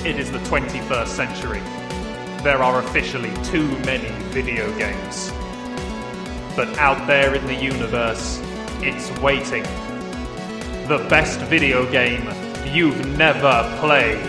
It is the 21st century. There are officially too many video games. But out there in the universe, it's waiting. The best video game you've never played.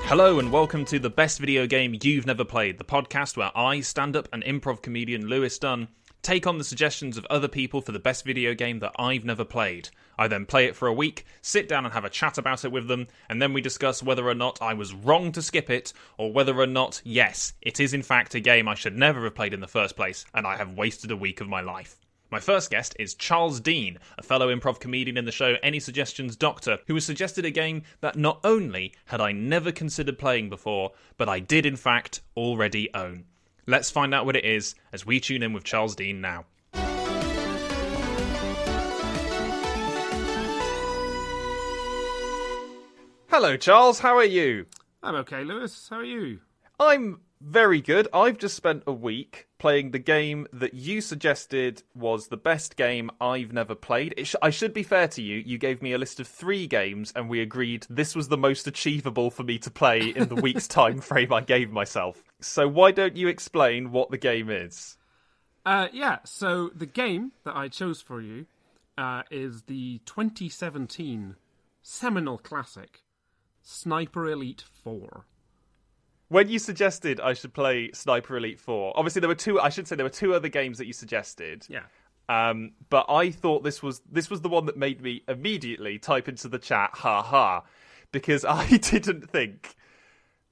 Hello and welcome to The Best Video Game You've Never Played, the podcast where I, stand-up and improv comedian Lewis Dunn, take on the suggestions of other people for the best video game that I've never played. I then play it for a week, sit down and have a chat about it with them, and then we discuss whether or not I was wrong to skip it, or whether or not, yes, it is in fact a game I should never have played in the first place, and I have wasted a week of my life. My first guest is Charles Deane, a fellow improv comedian in the show Any Suggestions Doctor, who has suggested a game that not only had I never considered playing before, but I did in fact already own. Let's find out what it is as we tune in with Charles Deane now. Hello Charles, how are you? I'm okay, Lewis. How are you? I'm very good. I've just spent a week playing the game that you suggested was the best game I've never played. I should be fair to you. You gave me a list of 3 games and we agreed this was the most achievable for me to play in the week's time frame I gave myself. So why don't you explain what the game is? So the game that I chose for you is the 2017 seminal classic, Sniper Elite 4. When you suggested I should play Sniper Elite 4, obviously there were two other games that you suggested. Yeah. But I thought this was the one that made me immediately type into the chat, ha ha, because I didn't think,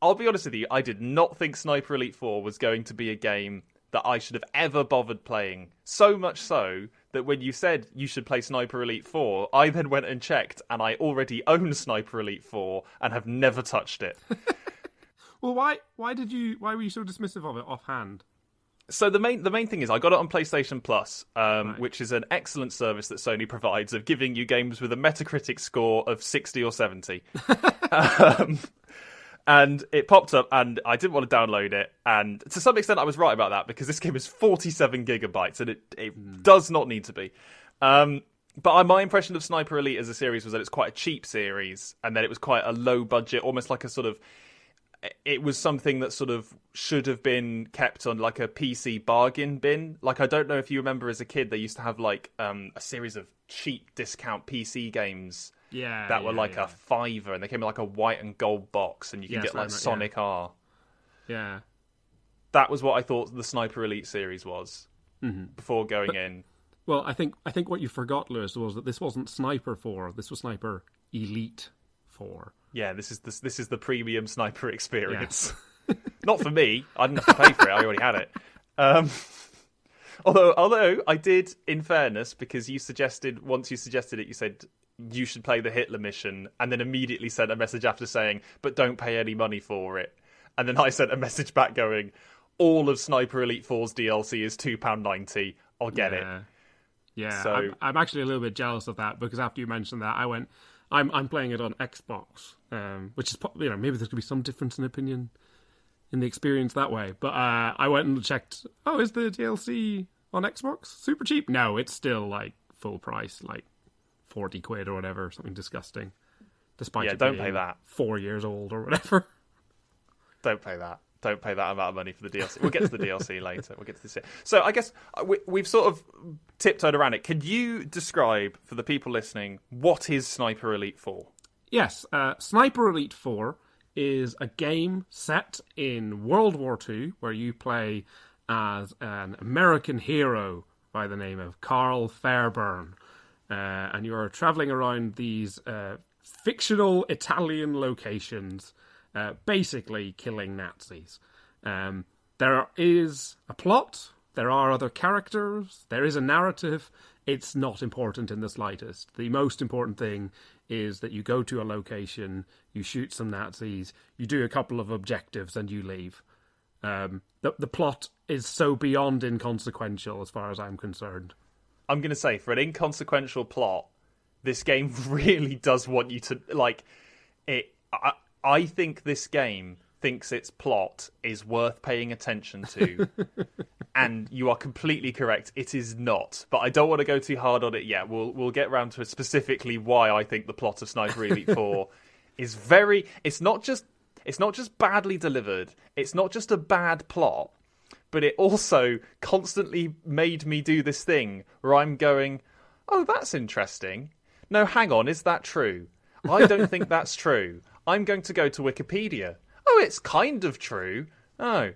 I'll be honest with you, I did not think Sniper Elite 4 was going to be a game that I should have ever bothered playing. So much so that when you said you should play Sniper Elite 4, I then went and checked and I already own Sniper Elite 4 and have never touched it. Well, why were you so dismissive of it offhand? So the main thing is I got it on PlayStation Plus, Right. which is an excellent service that Sony provides of giving you games with a Metacritic score of 60 or 70. And it popped up and I didn't want to download it. And to some extent I was right about that because this game is 47 gigabytes and it does not need to be. But my impression of Sniper Elite as a series was that it's quite a cheap series and that it was quite a low budget, almost like a sort of... It was something that sort of should have been kept on like a PC bargain bin. Like, I don't know if you remember as a kid, they used to have like a series of cheap discount PC games that were like a $5 and they came in like a white and gold box and you could get like Sonic R. Yeah. That was what I thought the Sniper Elite series was before going in. Well, I think what you forgot, Lewis, was that this wasn't Sniper 4. This was Sniper Elite 4. Yeah, this is the premium Sniper experience. Yeah. Not for me. I didn't have to pay for it. I already had it. Although I did, in fairness, because once you suggested it, you said you should play the Hitler mission, and then immediately sent a message after saying, "But don't pay any money for it." And then I sent a message back going, "All of Sniper Elite 4's DLC is £2.90. I'll get it." Yeah, so I'm actually a little bit jealous of that because after you mentioned that, I went. I'm playing it on Xbox, which is maybe there could be some difference in opinion in the experience that way. But I went and checked. Oh, is the DLC on Xbox super cheap? No, it's still like full price, like 40 quid or whatever, something disgusting. Despite it don't being pay that. 4 years old or whatever. Don't pay that. Don't pay that amount of money for the DLC. We'll get to the DLC later. We'll get to this. So I guess we've sort of tiptoed around it. Can you describe, for the people listening, what is Sniper Elite 4? Yes, Sniper Elite 4 is a game set in World War II where you play as an American hero by the name of Carl Fairburn. And you're traveling around these fictional Italian locations, basically killing Nazis. There is a plot, there are other characters, there is a narrative. It's not important in the slightest. The most important thing is that you go to a location, you shoot some Nazis, you do a couple of objectives, and you leave. The plot is so beyond inconsequential as far as I'm concerned. I'm going to say, for an inconsequential plot, this game really does want you to, like, it. I think this game thinks its plot is worth paying attention to. And you are completely correct. It is not. But I don't want to go too hard on it yet. We'll get around to specifically why I think the plot of Sniper Elite 4 is very... It's not just badly delivered. It's not just a bad plot. But it also constantly made me do this thing where I'm going, oh, that's interesting. No, hang on, is that true? I don't think that's true. I'm going to go to Wikipedia. Oh, it's kind of true. Oh.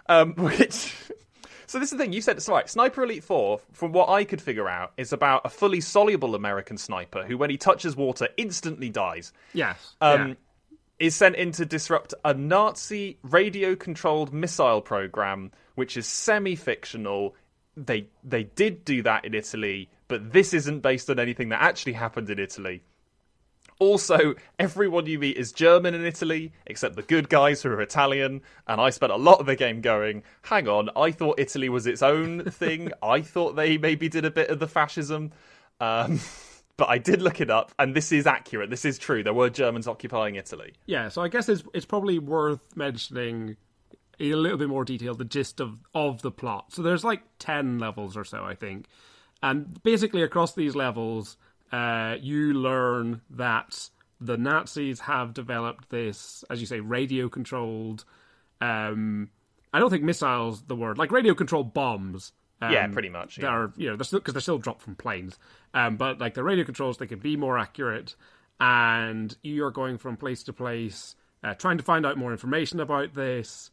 So this is the thing, you said it's right. Sniper Elite 4, from what I could figure out, is about a fully soluble American sniper who, when he touches water, instantly dies. Yes. Is sent in to disrupt a Nazi radio-controlled missile program, which is semi-fictional. They did do that in Italy, but this isn't based on anything that actually happened in Italy. Also, everyone you meet is German in Italy, except the good guys who are Italian, and I spent a lot of the game going, hang on, I thought Italy was its own thing. I thought they maybe did a bit of the fascism. But I did look it up, and this is accurate. This is true. There were Germans occupying Italy. Yeah, so I guess it's probably worth mentioning in a little bit more detail the gist of the plot. So there's like 10 levels or so, I think. And basically across these levels, you learn that the Nazis have developed this, as you say, radio-controlled... I don't think missiles the word. Like radio-controlled bombs. Yeah, pretty much. Yeah. They're still dropped from planes. But like the radio controls, they can be more accurate, and you're going from place to place, trying to find out more information about this,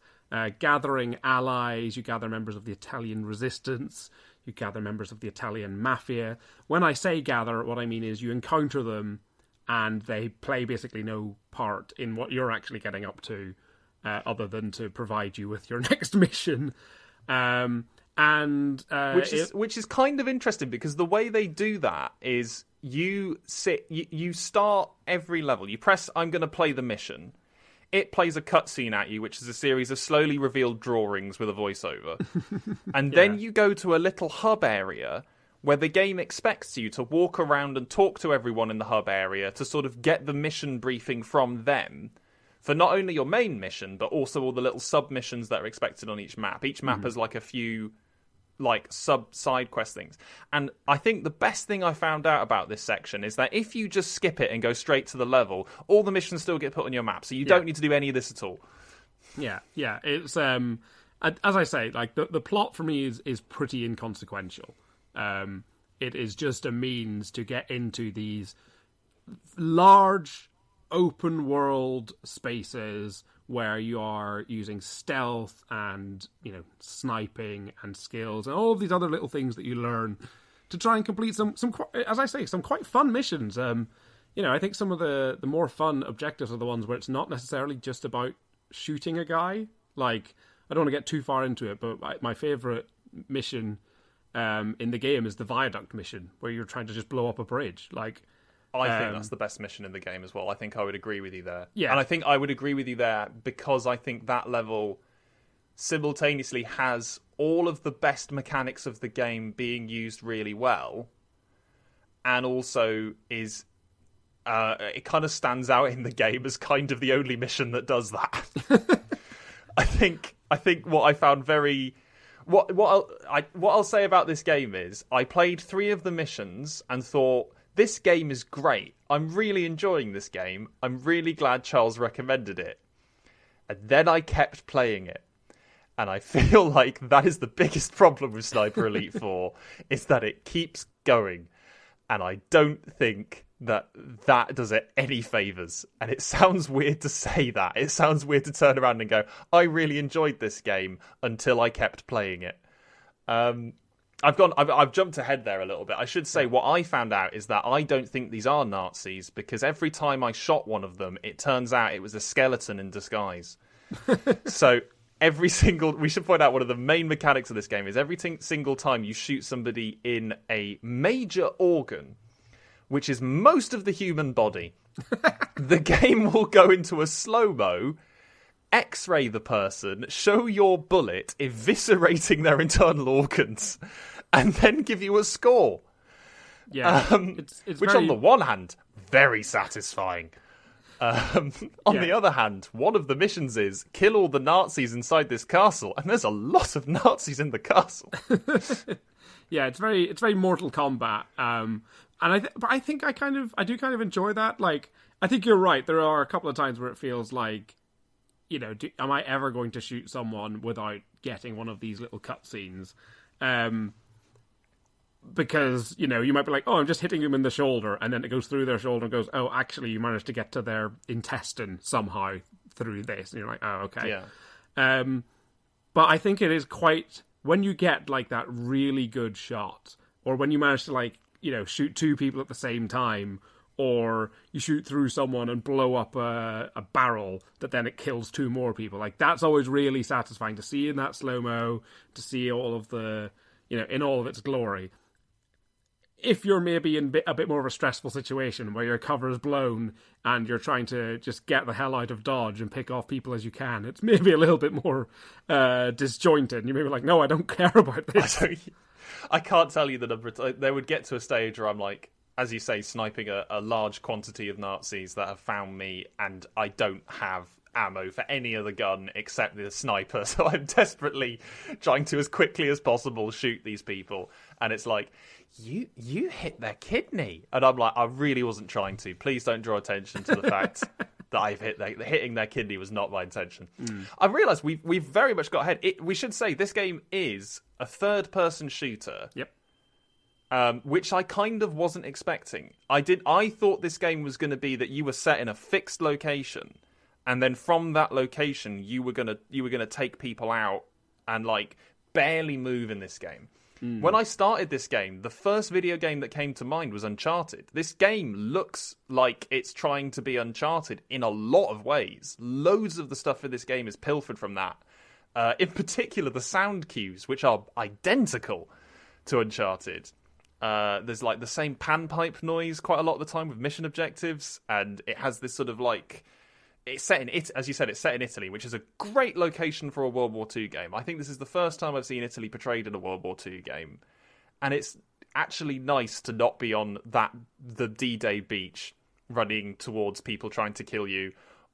gathering allies. You gather members of the Italian resistance. You gather members of the Italian mafia. When I say gather, what I mean is you encounter them, and they play basically no part in what you're actually getting up to, other than to provide you with your next mission. Which is kind of interesting, because the way they do that is you start every level. You press, I'm going to play the mission. It plays a cutscene at you, which is a series of slowly revealed drawings with a voiceover. And then you go to a little hub area where the game expects you to walk around and talk to everyone in the hub area to sort of get the mission briefing from them for not only your main mission, but also all the little sub-missions that are expected on each map. Each map has like a few side quest things. And I think the best thing I found out about this section is that if you just skip it and go straight to the level, all the missions still get put on your map, so you don't need to do any of this at all. Yeah. It's as I say, like the plot for me is pretty inconsequential. It is just a means to get into these large open world spaces where you are using stealth and, sniping and skills and all of these other little things that you learn to try and complete some as I say, some quite fun missions. I think some of the more fun objectives are the ones where it's not necessarily just about shooting a guy. Like, I don't want to get too far into it, but my favourite mission in the game is the viaduct mission, where you're trying to just blow up a bridge. Like, I think that's the best mission in the game as well. I think I would agree with you there. Yeah. And I think I would agree with you there because I think that level simultaneously has all of the best mechanics of the game being used really well, and also is it kind of stands out in the game as kind of the only mission that does that. I think what I found very... What I'll say about this game is I played 3 of the missions and thought, this game is great. I'm really enjoying this game. I'm really glad Charles recommended it. And then I kept playing it. And I feel like that is the biggest problem with Sniper Elite 4, is that it keeps going. And I don't think that does it any favours. And it sounds weird to say that. It sounds weird to turn around and go, I really enjoyed this game until I kept playing it. I've jumped ahead there a little bit. I should say what I found out is that I don't think these are Nazis, because every time I shot one of them, it turns out it was a skeleton in disguise. So we should point out one of the main mechanics of this game is every single time you shoot somebody in a major organ, which is most of the human body, the game will go into a slow-mo, X-ray the person, show your bullet eviscerating their internal organs, and then give you a score. Yeah, which on the one hand, very satisfying. On the other hand, one of the missions is kill all the Nazis inside this castle, and there's a lot of Nazis in the castle. Yeah, it's very Mortal Kombat. But I think I do kind of enjoy that. Like, I think you're right. There are a couple of times where it feels like, am I ever going to shoot someone without getting one of these little cutscenes? Because, you might be like, oh, I'm just hitting them in the shoulder, and then it goes through their shoulder and goes, oh, actually, you managed to get to their intestine somehow through this. And you're like, oh, okay. Yeah. But I think it is quite, when you get, like, that really good shot, or when you manage to, like, shoot two people at the same time, or you shoot through someone and blow up a barrel that then it kills two more people. Like, that's always really satisfying to see in that slow-mo, to see all of the, in all of its glory. If you're maybe in a bit more of a stressful situation where your cover is blown and you're trying to just get the hell out of Dodge and pick off people as you can, it's maybe a little bit more disjointed. And you may be like, no, I don't care about this. I can't tell you the number. They would get to a stage where I'm like, as you say, sniping a large quantity of Nazis that have found me, and I don't have ammo for any other gun except the sniper. So I'm desperately trying to, as quickly as possible, shoot these people. And it's like, you hit their kidney. And I'm like, I really wasn't trying to. Please don't draw attention to the fact that I've hitting their kidney was not my intention. I realised we've very much got ahead. We should say this game is a third-person shooter. Yep. Which I kind of wasn't expecting. I thought this game was going to be that you were set in a fixed location, and then from that location you were gonna take people out and like barely move in this game. When I started this game, the first video game that came to mind was Uncharted. This game looks like it's trying to be Uncharted in a lot of ways. Loads of the stuff in this game is pilfered from that. In particular, the sound cues, which are identical to Uncharted. There's like the same panpipe noise quite a lot of the time with mission objectives, and it has this sort of like, it's set in as you said, it's set in Italy, which is a great location for a World War II game. I think this is the first time I've seen Italy portrayed in a World War II game, and it's actually nice to not be on the D-Day beach running towards people trying to kill you,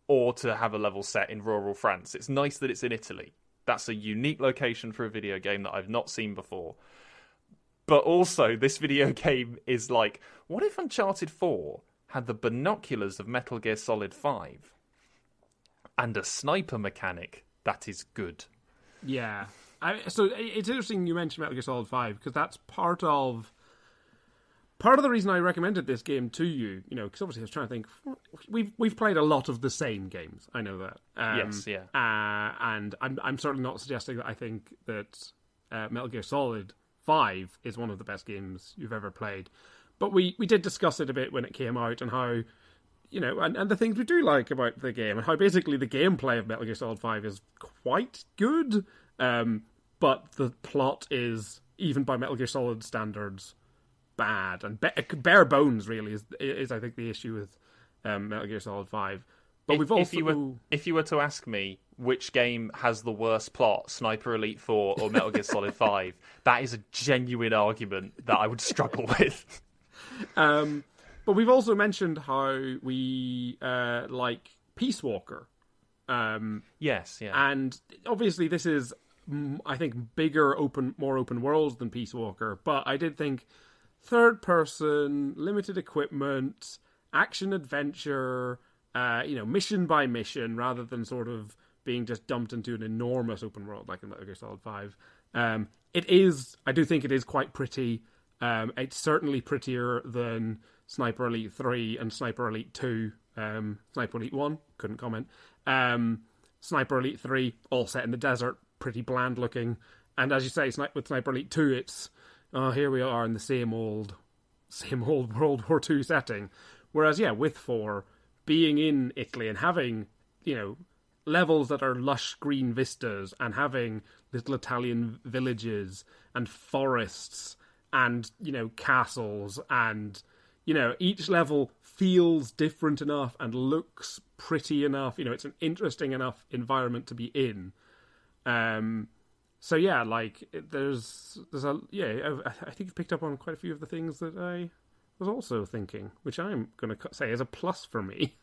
or to have a level set in rural France. It's nice that it's in Italy. That's a unique location for a video game that I've not seen before. But also, this video game is like, what if Uncharted 4 had the binoculars of Metal Gear Solid 5 and a sniper mechanic that is good? Yeah. So it's interesting you mentioned Metal Gear Solid 5, because that's part of the reason I recommended this game to you, because obviously I was trying to think, we've played a lot of the same games, I know that. Yes, yeah. And I'm certainly not suggesting that I think that Metal Gear Solid 5 is one of the best games you've ever played. But we did discuss it a bit when it came out, and how, and the things we do like about the game, and how basically the gameplay of Metal Gear Solid 5 is quite good, but the plot is, even by Metal Gear Solid standards, bad, and bare bones really is I think the issue with Metal Gear Solid 5. But we've also, if you were to ask me which game has the worst plot, Sniper Elite 4 or Metal Gear Solid 5, that is a genuine argument that I would struggle with. But we've also mentioned how we like Peace Walker. Yes, yeah. And obviously this is, I think, more open worlds than Peace Walker, but I did think third person, limited equipment, action adventure, mission by mission, rather than sort of being just dumped into an enormous open world like in Metal Gear Solid 5. I do think it is quite pretty. It's certainly prettier than Sniper Elite 3 and Sniper Elite 2. Sniper Elite 1, couldn't comment. Sniper Elite 3, all set in the desert, pretty bland looking. And as you say, with Sniper Elite 2, it's, here we are in the same old World War II setting. Whereas, yeah, with 4, being in Italy and having, levels that are lush green vistas, and having little Italian villages and forests and, castles, and, each level feels different enough and looks pretty enough. It's an interesting enough environment to be in. So yeah, like there's I think you've picked up on quite a few of the things that I was also thinking, which I'm going to say is a plus for me.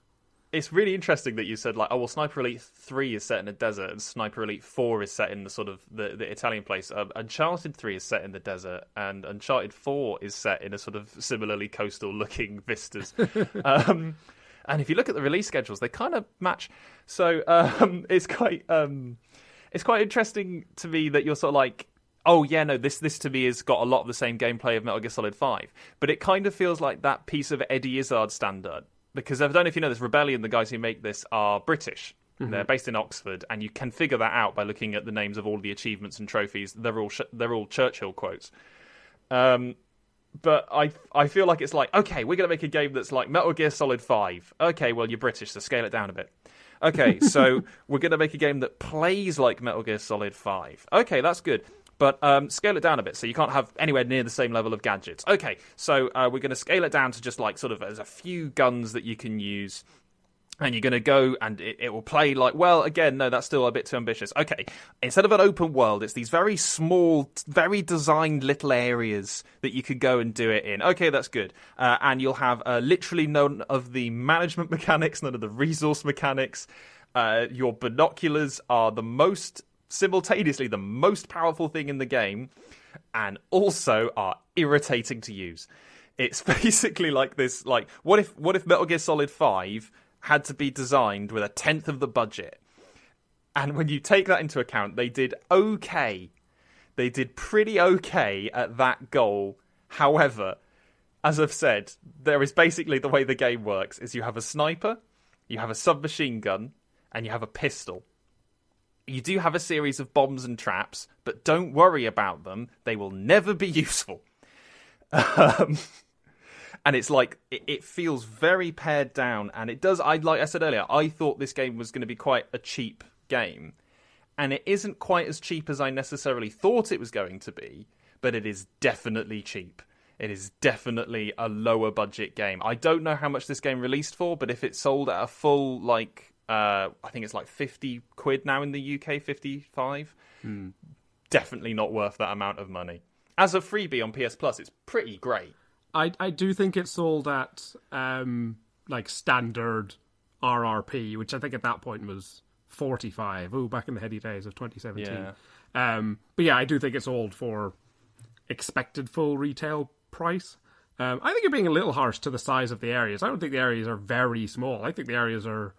it's really interesting that you said like, oh well, Sniper Elite 3 is set in a desert and Sniper Elite 4 is set in the sort of the Italian place. Uncharted 3 is set in the desert and Uncharted 4 is set in a sort of similarly coastal looking vistas. And if you look at the release schedules, they kind of match. So it's quite interesting to me that you're sort of like, oh yeah, no, this to me has got a lot of the same gameplay of Metal Gear Solid 5. But it kind of feels like that piece of Eddie Izzard standard. Because I don't know if you know this, Rebellion, the guys who make this, are British. Mm-hmm. They're based in Oxford, and you can figure that out by looking at the names of all the achievements and trophies. They're all Churchill quotes. But I feel like it's like, okay, we're going to make a game that's like Metal Gear Solid 5. Okay, well, you're British, so scale it down a bit. Okay, so we're going to make a game that plays like Metal Gear Solid 5. Okay, that's good. But scale it down a bit, so you can't have anywhere near the same level of gadgets. Okay, so we're going to scale it down to just like sort of there's a few guns that you can use, and you're going to go and it will play like, well, again, no, that's still a bit too ambitious. Okay, instead of an open world, it's these very small, very designed little areas that you could go and do it in. Okay, that's good. And you'll have literally none of the management mechanics, none of the resource mechanics. Your binoculars are simultaneously the most powerful thing in the game, and also are irritating to use. It's basically like this, like, what if Metal Gear Solid 5 had to be designed with 1/10 of the budget? And when you take that into account, they did okay. They did pretty okay at that goal. However, as I've said, there is basically the way the game works is you have a sniper, you have a submachine gun, and you have a pistol. You do have a series of bombs and traps, but don't worry about them. They will never be useful. And it's like, it feels very pared down, and it does, like I said earlier, I thought this game was going to be quite a cheap game. And it isn't quite as cheap as I necessarily thought it was going to be, but it is definitely cheap. It is definitely a lower budget game. I don't know how much this game released for, but if it sold at a full, like, I think it's like 50 quid now in the UK, 55. Definitely not worth that amount of money. As a freebie on PS Plus, it's pretty great. I do think it sold at like standard RRP, which I think at that point was 45. Oh, back in the heady days of 2017. Yeah. But yeah, I do think it sold for expected full retail price. I think you're being a little harsh to the size of the areas. I don't think the areas are very small. I think the areas are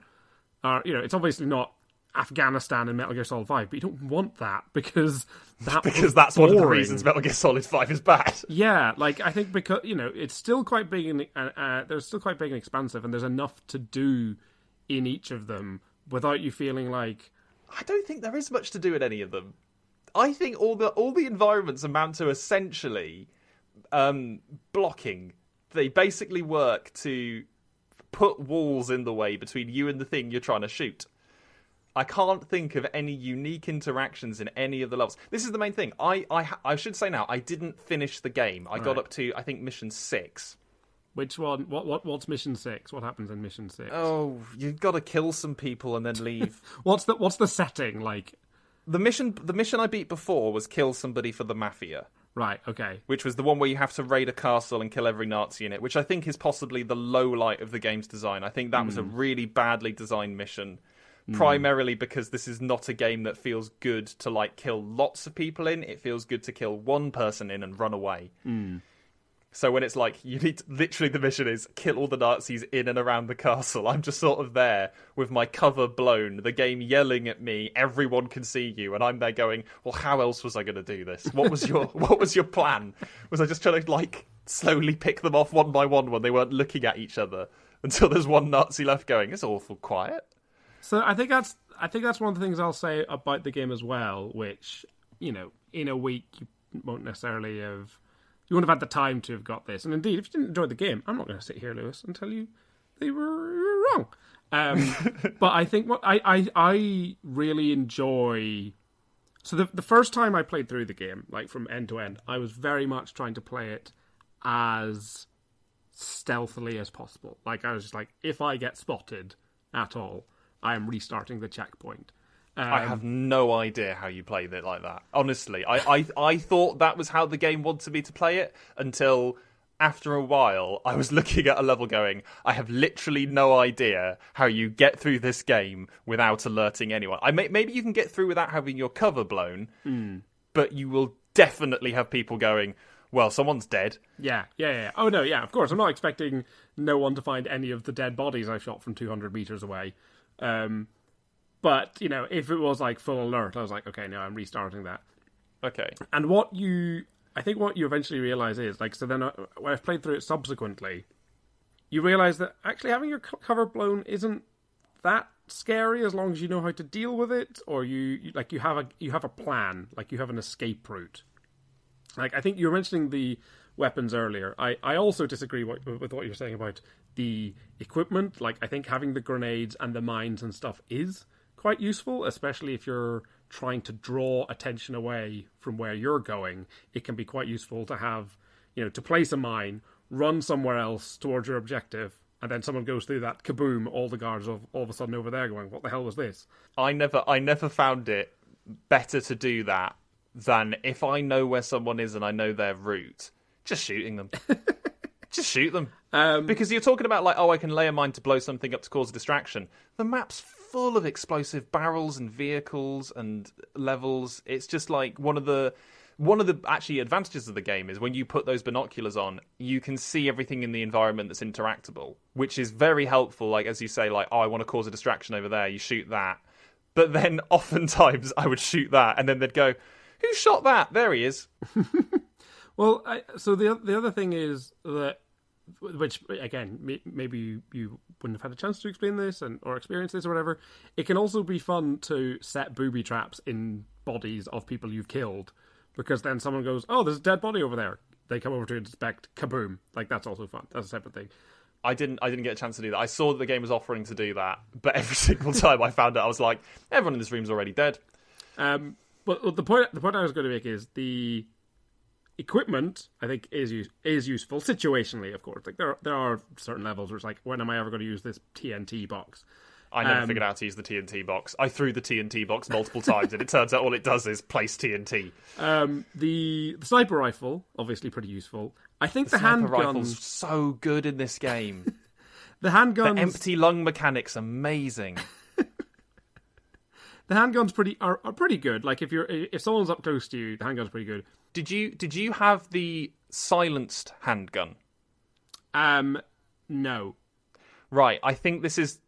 it's obviously not Afghanistan and Metal Gear Solid 5, but you don't want that because that's one of the reasons Metal Gear Solid 5 is bad. Yeah, like I think because it's still quite big and they're still quite big and expansive, and there's enough to do in each of them without you feeling like. I don't think there is much to do in any of them. I think all the environments amount to essentially blocking. They basically work to put walls in the way between you and the thing you're trying to shoot. I can't think of any unique interactions in any of the levels. This is the main thing. I should say now, I didn't finish the game. I got up to, I think, mission 6. Which one? What's mission 6? What happens in mission 6? Oh, you've got to kill some people and then leave. What's the setting like? The mission I beat before was kill somebody for the Mafia. Right, okay. Which was the one where you have to raid a castle and kill every Nazi in it, which I think is possibly the low light of the game's design. I think that was a really badly designed mission, primarily because this is not a game that feels good to like kill lots of people in. It feels good to kill one person in and run away. So when it's like, you need to, literally the mission is kill all the Nazis in and around the castle. I'm just sort of there with my cover blown, the game yelling at me, everyone can see you, and I'm there going, well, how else was I going to do this? What was your plan? Was I just trying to like slowly pick them off one by one when they weren't looking at each other until there's one Nazi left going, it's awful quiet. So I think that's one of the things I'll say about the game as well, which, in a week you won't necessarily have. You wouldn't have had the time to have got this. And indeed, if you didn't enjoy the game, I'm not going to sit here, Lewis, and tell you they were wrong. But I think what I really enjoy. So the first time I played through the game, like from end to end, I was very much trying to play it as stealthily as possible. Like I was just like, if I get spotted at all, I am restarting the checkpoint. I have no idea how you played it like that. Honestly, I thought that was how the game wanted me to play it until after a while, I was looking at a level going, I have literally no idea how you get through this game without alerting anyone. Maybe you can get through without having your cover blown, but you will definitely have people going, well, someone's dead. Yeah. Oh, no, yeah, of course. I'm not expecting no one to find any of the dead bodies I shot from 200 meters away. But, if it was like full alert, I was like, okay, no, I'm restarting that. Okay. And I think what you eventually realise is, so then when I've played through it subsequently, you realise that actually having your cover blown isn't that scary as long as you know how to deal with it, or you have a plan, you have an escape route. I think you were mentioning the weapons earlier. I also disagree with what you're saying about the equipment. I think having the grenades and the mines and stuff is quite useful, especially if you're trying to draw attention away from where you're going. It can be quite useful to have, to place a mine, run somewhere else towards your objective, and then someone goes through that, kaboom, all the guards are all of a sudden over there going, what the hell was this? I never found it better to do that than if I know where someone is and I know their route, just shooting them. Just shoot them. Because you're talking about I can lay a mine to blow something up to cause a distraction. The map's full of explosive barrels and vehicles and levels. It's just one of the actually advantages of the game is when you put those binoculars on, you can see everything in the environment that's interactable, which is very helpful. As you say, I want to cause a distraction over there, you shoot that. But then oftentimes I would shoot that and then they'd go, who shot that? There he is. Well, so the other thing is that, which again, maybe you wouldn't have had a chance to explain this or experience this or whatever. It can also be fun to set booby traps in bodies of people you've killed, because then someone goes, "Oh, there's a dead body over there." They come over to inspect. Kaboom! That's also fun. That's a separate thing. I didn't get a chance to do that. I saw that the game was offering to do that, but every single time I found it, I was like, everyone in this room's already dead. But the point I was going to make is the equipment, I think, is useful situationally. Of course, there are certain levels where it's when am I ever going to use this TNT box? I never figured out how to use the TNT box. I threw the TNT box multiple times, and it turns out all it does is place TNT. The sniper rifle, obviously pretty useful. I think the sniper handgun rifle's so good in this game. The handguns, the empty lung mechanic's amazing. The handguns are pretty good. If someone's up close to you, the handgun's pretty good. Did you have the silenced handgun? No. Right, I think this is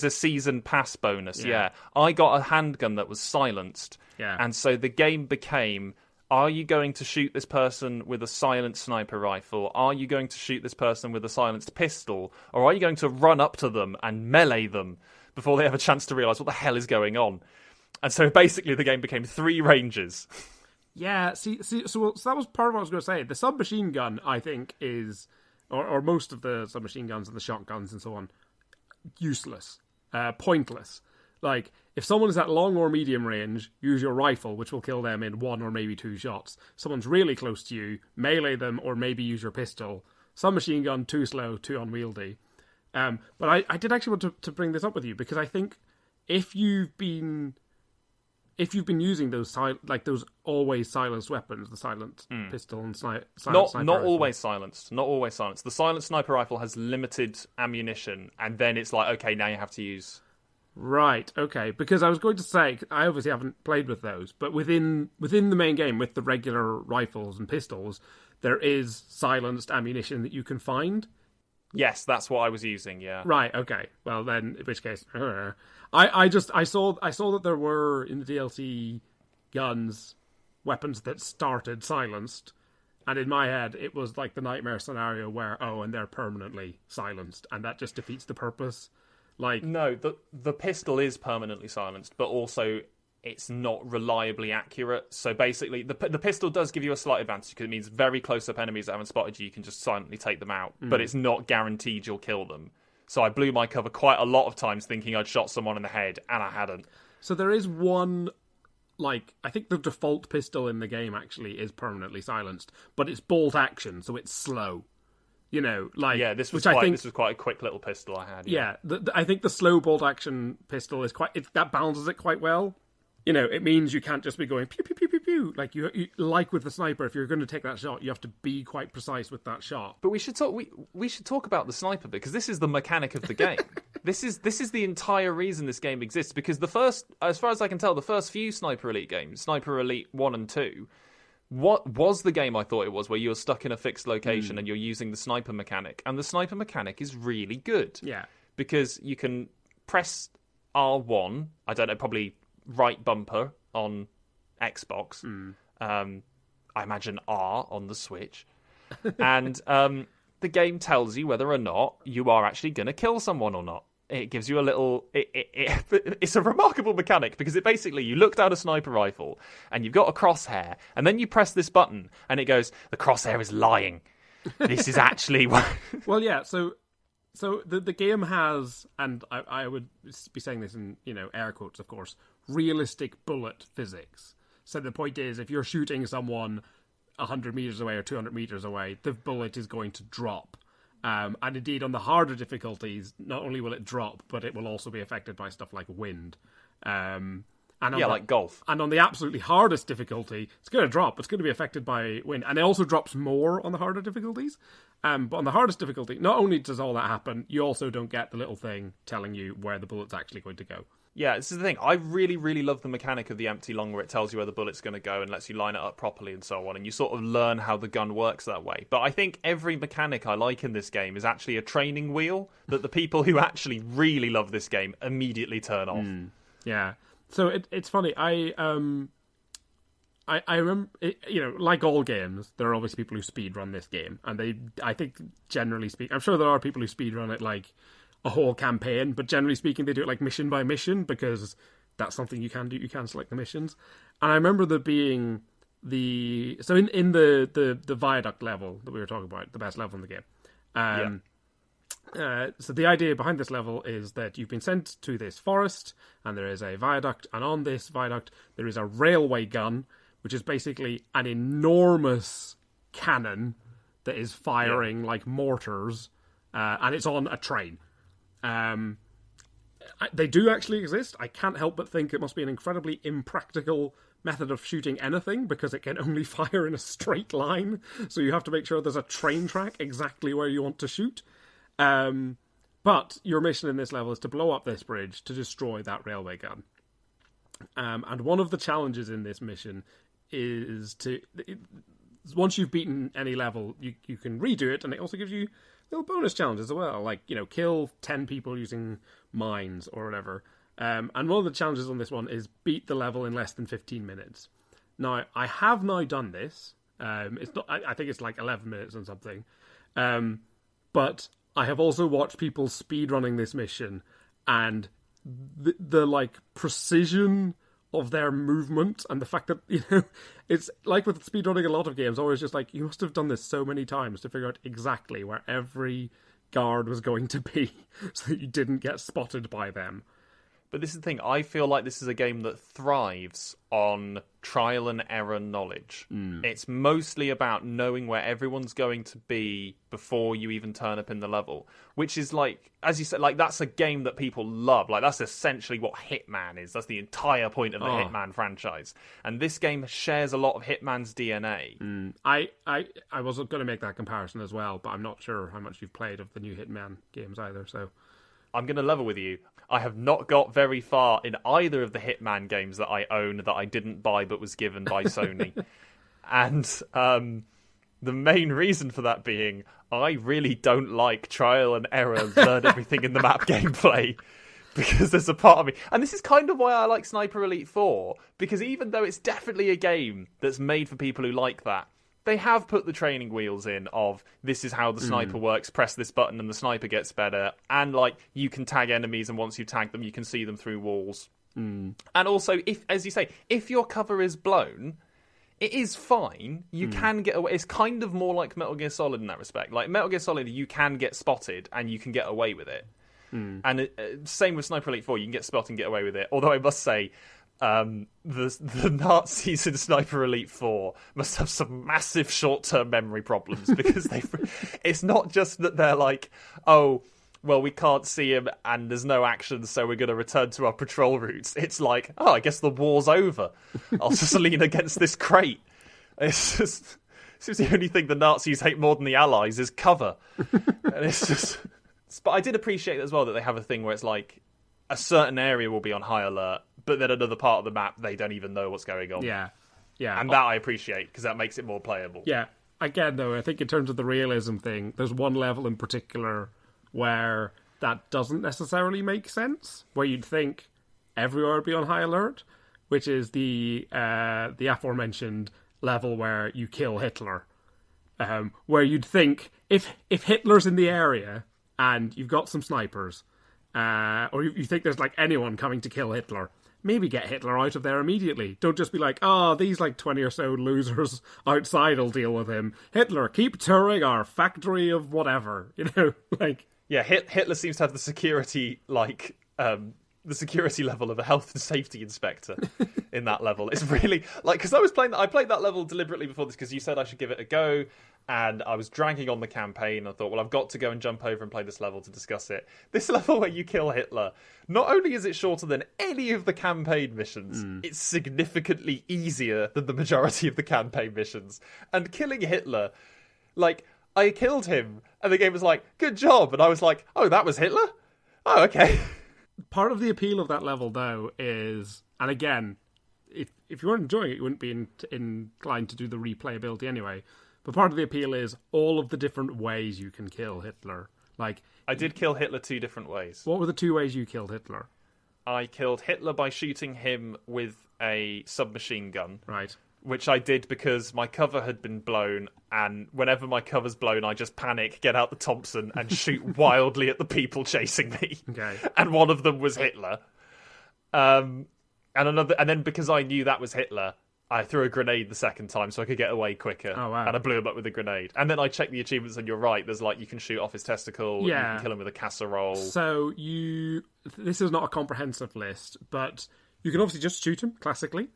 a season pass bonus. Yeah. I got a handgun that was silenced. Yeah. And so the game became, are you going to shoot this person with a silenced sniper rifle? Are you going to shoot this person with a silenced pistol? Or are you going to run up to them and melee them before they have a chance to realise what the hell is going on? And so basically the game became 3 ranges. Yeah, so that was part of what I was going to say. The submachine gun, I think, is, or most of the submachine guns and the shotguns and so on, useless, pointless. If someone is at long or medium range, use your rifle, which will kill them in 1 or maybe 2 shots. Someone's really close to you, melee them, or maybe use your pistol. Submachine gun, too slow, too unwieldy. But I did actually want to bring this up with you, because I think if you've been using those those always silenced weapons, the silenced pistol and sniper not rifle. always silenced. Not always silenced. The silenced sniper rifle has limited ammunition, and then it's okay, now you have to use. Right. Okay. Because I was going to say, I obviously haven't played with those, but within the main game with the regular rifles and pistols, there is silenced ammunition that you can find. Yes, that's what I was using. Yeah. Right. Okay. Well, then, in which case, I saw that there were in the DLC guns weapons that started silenced, and in my head it was the nightmare scenario where and they're permanently silenced, and that just defeats the purpose. No, the pistol is permanently silenced, but also it's not reliably accurate. So basically, the pistol does give you a slight advantage because it means very close-up enemies that haven't spotted you can just silently take them out, but it's not guaranteed you'll kill them. So I blew my cover quite a lot of times thinking I'd shot someone in the head, and I hadn't. So there is one, I think the default pistol in the game actually is permanently silenced, but it's bolt action, so it's slow. Yeah, this was quite a quick little pistol I had. Yeah, I think the slow bolt action pistol is that balances it quite well. it means you can't just be going pew pew pew pew pew like with the sniper. If you're going to take that shot, you have to be quite precise with that shot. But we should talk about the sniper because this is the mechanic of the game. This is the entire reason this game exists, because as far as I can tell, the first few Sniper Elite games, Sniper Elite 1 and 2, what was the game I thought it was, where you're stuck in a fixed location and you're using the sniper mechanic. And the sniper mechanic is really good. Yeah. Because you can press R1, I don't know, probably right bumper on Xbox. I imagine R on the Switch. And the game tells you whether or not you are actually going to kill someone or not. It gives you a little... It's a remarkable mechanic, because you look down a sniper rifle and you've got a crosshair, and then you press this button and it goes, the crosshair is lying. This is actually... Well, yeah, so the game has, and I would be saying this in, air quotes, of course, realistic bullet physics. So the point is, if you're shooting someone 100 meters away or 200 meters away, the bullet is going to drop. And indeed, on the harder difficulties, not only will it drop, but it will also be affected by stuff like wind. Like golf. And on the absolutely hardest difficulty, it's going to drop. It's going to be affected by wind. And it also drops more on the harder difficulties. But on the hardest difficulty, not only does all that happen, you also don't get the little thing telling you where the bullet's actually going to go. Yeah, this is the thing. I really, really love the mechanic of the empty long, where it tells you where the bullet's going to go and lets you line it up properly and so on, and you sort of learn how the gun works that way. But I think every mechanic I like in this game is actually a training wheel that the people who actually really love this game immediately turn off. Yeah. So it's funny. I remember, like all games, there are obviously people who speedrun this game, and I think generally speaking, I'm sure there are people who speedrun it like a whole campaign, but generally speaking, they do it like mission by mission, because that's something you can do. You can select the missions. And I remember there being in the viaduct level that we were talking about, the best level in the game. So the idea behind this level is that you've been sent to this forest, and there is a viaduct, and on this viaduct there is a railway gun, which is basically an enormous cannon that is firing like mortars, and it's on a train. They do actually exist. I can't help but think it must be an incredibly impractical method of shooting anything, because it can only fire in a straight line, so you have to make sure there's a train track exactly where you want to shoot. But your mission in this level is to blow up this bridge to destroy that railway gun. And one of the challenges in this mission is once you've beaten any level, you can redo it, and it also gives you little bonus challenges as well, like, kill 10 people using mines or whatever. And one of the challenges on this one is beat the level in less than 15 minutes. Now, I have now done this. It's not. I think it's like 11 minutes or something. But I have also watched people speedrunning this mission, and the like precision of their movement, and the fact that it's like with speedrunning a lot of games, always just like, you must have done this so many times to figure out exactly where every guard was going to be so that you didn't get spotted by them. But this is the thing, I feel like this is a game that thrives on trial and error knowledge. It's mostly about knowing where everyone's going to be before you even turn up in the level, which is like, as you said, like, that's a game that people love. Like, that's essentially what Hitman is. That's the entire point of the Hitman franchise. And this game shares a lot of Hitman's DNA. I was going to make that comparison as well, but I'm not sure how much you've played of the new Hitman games either, so... I'm going to level with you. I have not got very far in either of the Hitman games that I own that I didn't buy but was given by Sony. And the main reason for that being, I really don't like trial and error, learn everything in the map gameplay. Because there's a part of me... And this is kind of why I like Sniper Elite 4. Because even though it's definitely a game that's made for people who like that, they have put the training wheels in of, this is how the sniper works, press this button and the sniper gets better. And, like, you can tag enemies, and once you tag them, you can see them through walls. And also, if, as you say, if your cover is blown, it is fine. You can get away. It's kind of more like Metal Gear Solid in that respect. Like, Metal Gear Solid, you can get spotted, and you can get away with it. And same with Sniper Elite 4, you can get spotted and get away with it. Although I must say... the Nazis in Sniper Elite 4 must have some massive short-term memory problems, because it's not just that they're like, oh, well, we can't see him and there's no action, so we're going to return to our patrol routes. It's like, oh, I guess the war's over. I'll just lean against this crate. It's just... Seems the only thing the Nazis hate more than the Allies is cover. And it's just... But I did appreciate as well that they have a thing where it's like a certain area will be on high alert, but then another part of the map, they don't even know what's going on. Yeah. And that I appreciate, because that makes it more playable. Yeah. Again, though, I think in terms of the realism thing, there's one level in particular where that doesn't necessarily make sense, where you'd think everywhere would be on high alert, which is the aforementioned level where you kill Hitler, where you'd think if Hitler's in the area and you've got some snipers, or you think there's like anyone coming to kill Hitler, maybe get Hitler out of there immediately. Don't just be like, oh, these like 20 or so losers outside will deal with him. Hitler, keep touring our factory of whatever, like. Yeah, Hitler seems to have the security the security level of a health and safety inspector in that level. It's really like, because I played that level deliberately before this because you said I should give it a go, and I was dragging on the campaign. I thought, well, I've got to go and jump over and play this level to discuss it. This level where you kill Hitler, not only is it shorter than any of the campaign missions, it's significantly easier than the majority of the campaign missions. And killing Hitler, like, I killed him, and the game was like, good job, and I was like, oh, that was Hitler? Oh, okay. Part of the appeal of that level, though, is, and again, if you weren't enjoying it, you wouldn't be inclined to do the replayability anyway, but part of the appeal is all of the different ways you can kill Hitler. Like, I did kill Hitler 2 different ways. What were the 2 ways you killed Hitler? I killed Hitler by shooting him with a submachine gun. Right. Which I did because my cover had been blown, and whenever my cover's blown, I just panic, get out the Thompson, and shoot wildly at the people chasing me. Okay. And one of them was Hitler. And then because I knew that was Hitler, I threw a grenade the second time so I could get away quicker. Oh, wow. And I blew him up with a grenade. And then I checked the achievements, and you're right. There's like, you can shoot off his testicle, you can kill him with a casserole. So this is not a comprehensive list, but you can obviously just shoot him, classically.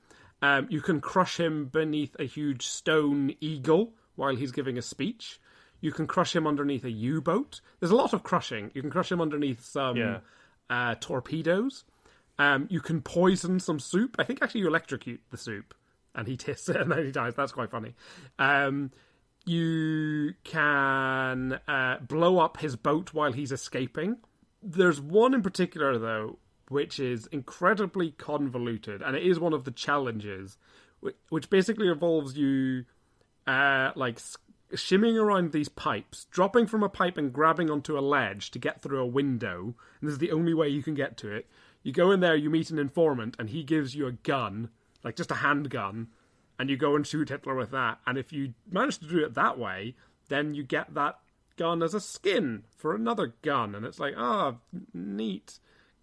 You can crush him beneath a huge stone eagle while he's giving a speech. You can crush him underneath a U-boat. There's a lot of crushing. You can crush him underneath some torpedoes. You can poison some soup. I think actually you electrocute the soup and he tastes it and then he dies. That's quite funny. You can blow up his boat while he's escaping. There's one in particular, though, which is incredibly convoluted, and it is one of the challenges, which basically involves you shimmying around these pipes, dropping from a pipe and grabbing onto a ledge to get through a window, and this is the only way you can get to it. You go in there, you meet an informant, and he gives you a gun, like just a handgun, and you go and shoot Hitler with that, and if you manage to do it that way, then you get that gun as a skin for another gun, and it's like, neat.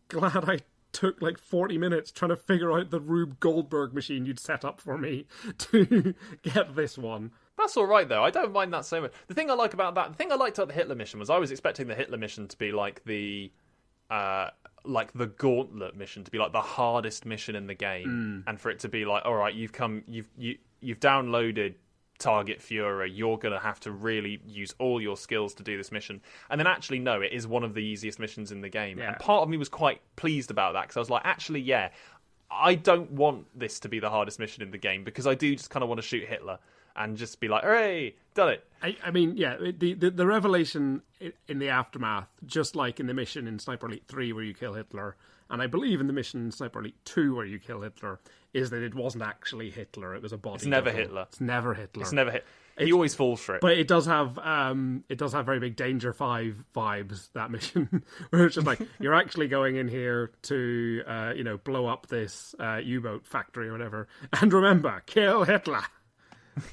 Glad I took like 40 minutes trying to figure out the Rube Goldberg machine you'd set up for me to get this one. That's all right, though. I don't mind that so much. The thing I liked about the Hitler mission was I was expecting the Hitler mission to be like the gauntlet mission, to be like the hardest mission in the game, and for it to be like, all right, you've downloaded Target Führer, you're going to have to really use all your skills to do this mission. And then actually, no, it is one of the easiest missions in the game. Yeah. And part of me was quite pleased about that, because I was like, actually, yeah, I don't want this to be the hardest mission in the game, because I do just kind of want to shoot Hitler and just be like, hooray, done it. I mean, yeah, the revelation in the aftermath, just like in the mission in Sniper Elite 3 where you kill Hitler, and I believe in the mission in Sniper Elite 2 where you kill Hitler, is that it wasn't actually Hitler, it was a body. It's never Hitler. It's never Hitler. It's never Hitler. He always falls for it. But it does have very big Danger 5 vibes, that mission, where it's just like, you're actually going in here to, blow up this U-boat factory or whatever, and remember, kill Hitler.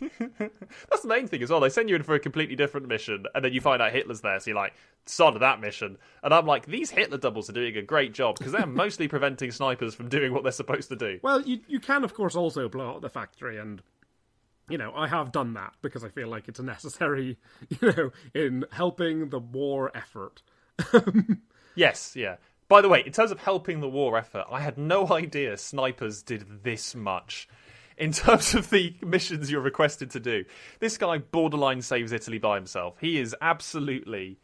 That's the main thing as well. They send you in for a completely different mission, and then you find out Hitler's there, so you're like, sod of that mission. And I'm like, these Hitler doubles are doing a great job, because they're mostly preventing snipers from doing what they're supposed to do. Well, you can, of course, also blow up the factory, and, I have done that, because I feel like it's a necessary, in helping the war effort. Yes, yeah. By the way, in terms of helping the war effort, I had no idea snipers did this much. In terms of the missions you're requested to do, this guy borderline saves Italy by himself. He is absolutely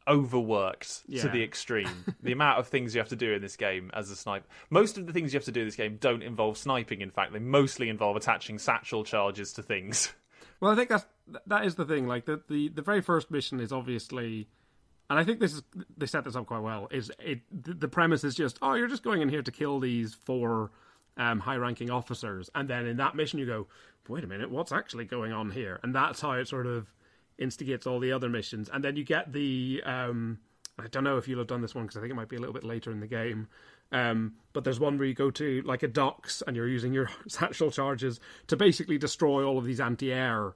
overworked to Yeah. the extreme. The amount of things you have to do in this game as a sniper. Most of the things you have to do in this game don't involve sniping, in fact. They mostly involve attaching satchel charges to things. Well, I think that is the thing. Like the very first mission is obviously, and I think they set this up quite well. The premise is just, oh, you're just going in here to kill these 4 high-ranking officers, and then in that mission you go, wait a minute, what's actually going on here? And that's how it sort of instigates all the other missions. And then you get the I don't know if you'll have done this one because I think it might be a little bit later in the game, but there's one where you go to like a docks and you're using your satchel charges to basically destroy all of these anti-air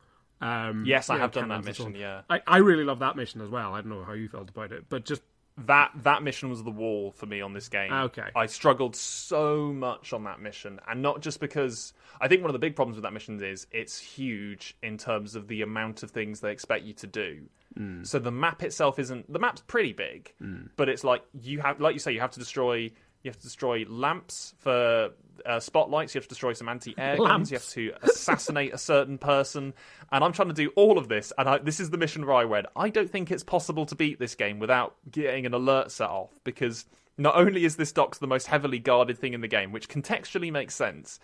yes, I have done that mission. Yeah, I really love that mission as well. I don't know how you felt about it, but just that mission was the wall for me on this game. Okay. I struggled so much on that mission, and not just because I think one of the big problems with that mission is it's huge in terms of the amount of things they expect you to do. So the map itself the map's pretty big, but it's like you have to destroy lamps for spotlights. You have to destroy some anti-air guns. You have to assassinate a certain person. And I'm trying to do all of this. And this is the mission where I went, I don't think it's possible to beat this game without getting an alert set off. Because not only is this docks the most heavily guarded thing in the game, which contextually makes sense,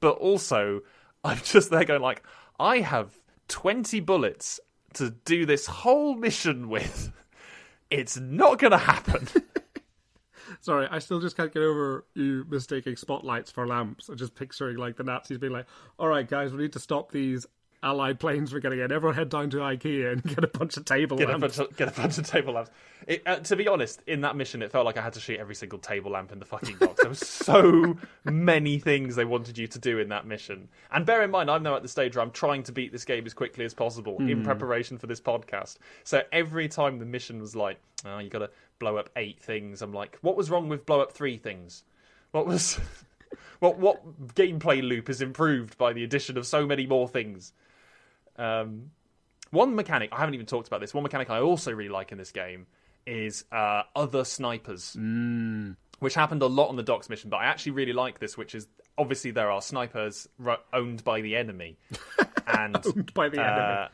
but also I'm just there going like, I have 20 bullets to do this whole mission with. It's not going to happen. Sorry, I still just can't get over you mistaking spotlights for lamps and just picturing like the Nazis being like, all right, guys, we need to stop these Allied planes we're getting in. Everyone head down to IKEA and get a bunch of table lamps. Get a bunch of table lamps. To be honest, in that mission, it felt like I had to shoot every single table lamp in the fucking box. There were so many things they wanted you to do in that mission. And bear in mind, I'm now at the stage where I'm trying to beat this game as quickly as possible in preparation for this podcast. So every time the mission was like, oh, you got to blow up 8 things, I'm like, what was wrong with blow up 3 things? What gameplay loop is improved by the addition of so many more things? One mechanic, I haven't even talked about this, one mechanic I also really like in this game is other snipers, which happened a lot on the docks mission, but I actually really like this, which is, obviously there are snipers owned by the enemy. And Owned by the enemy.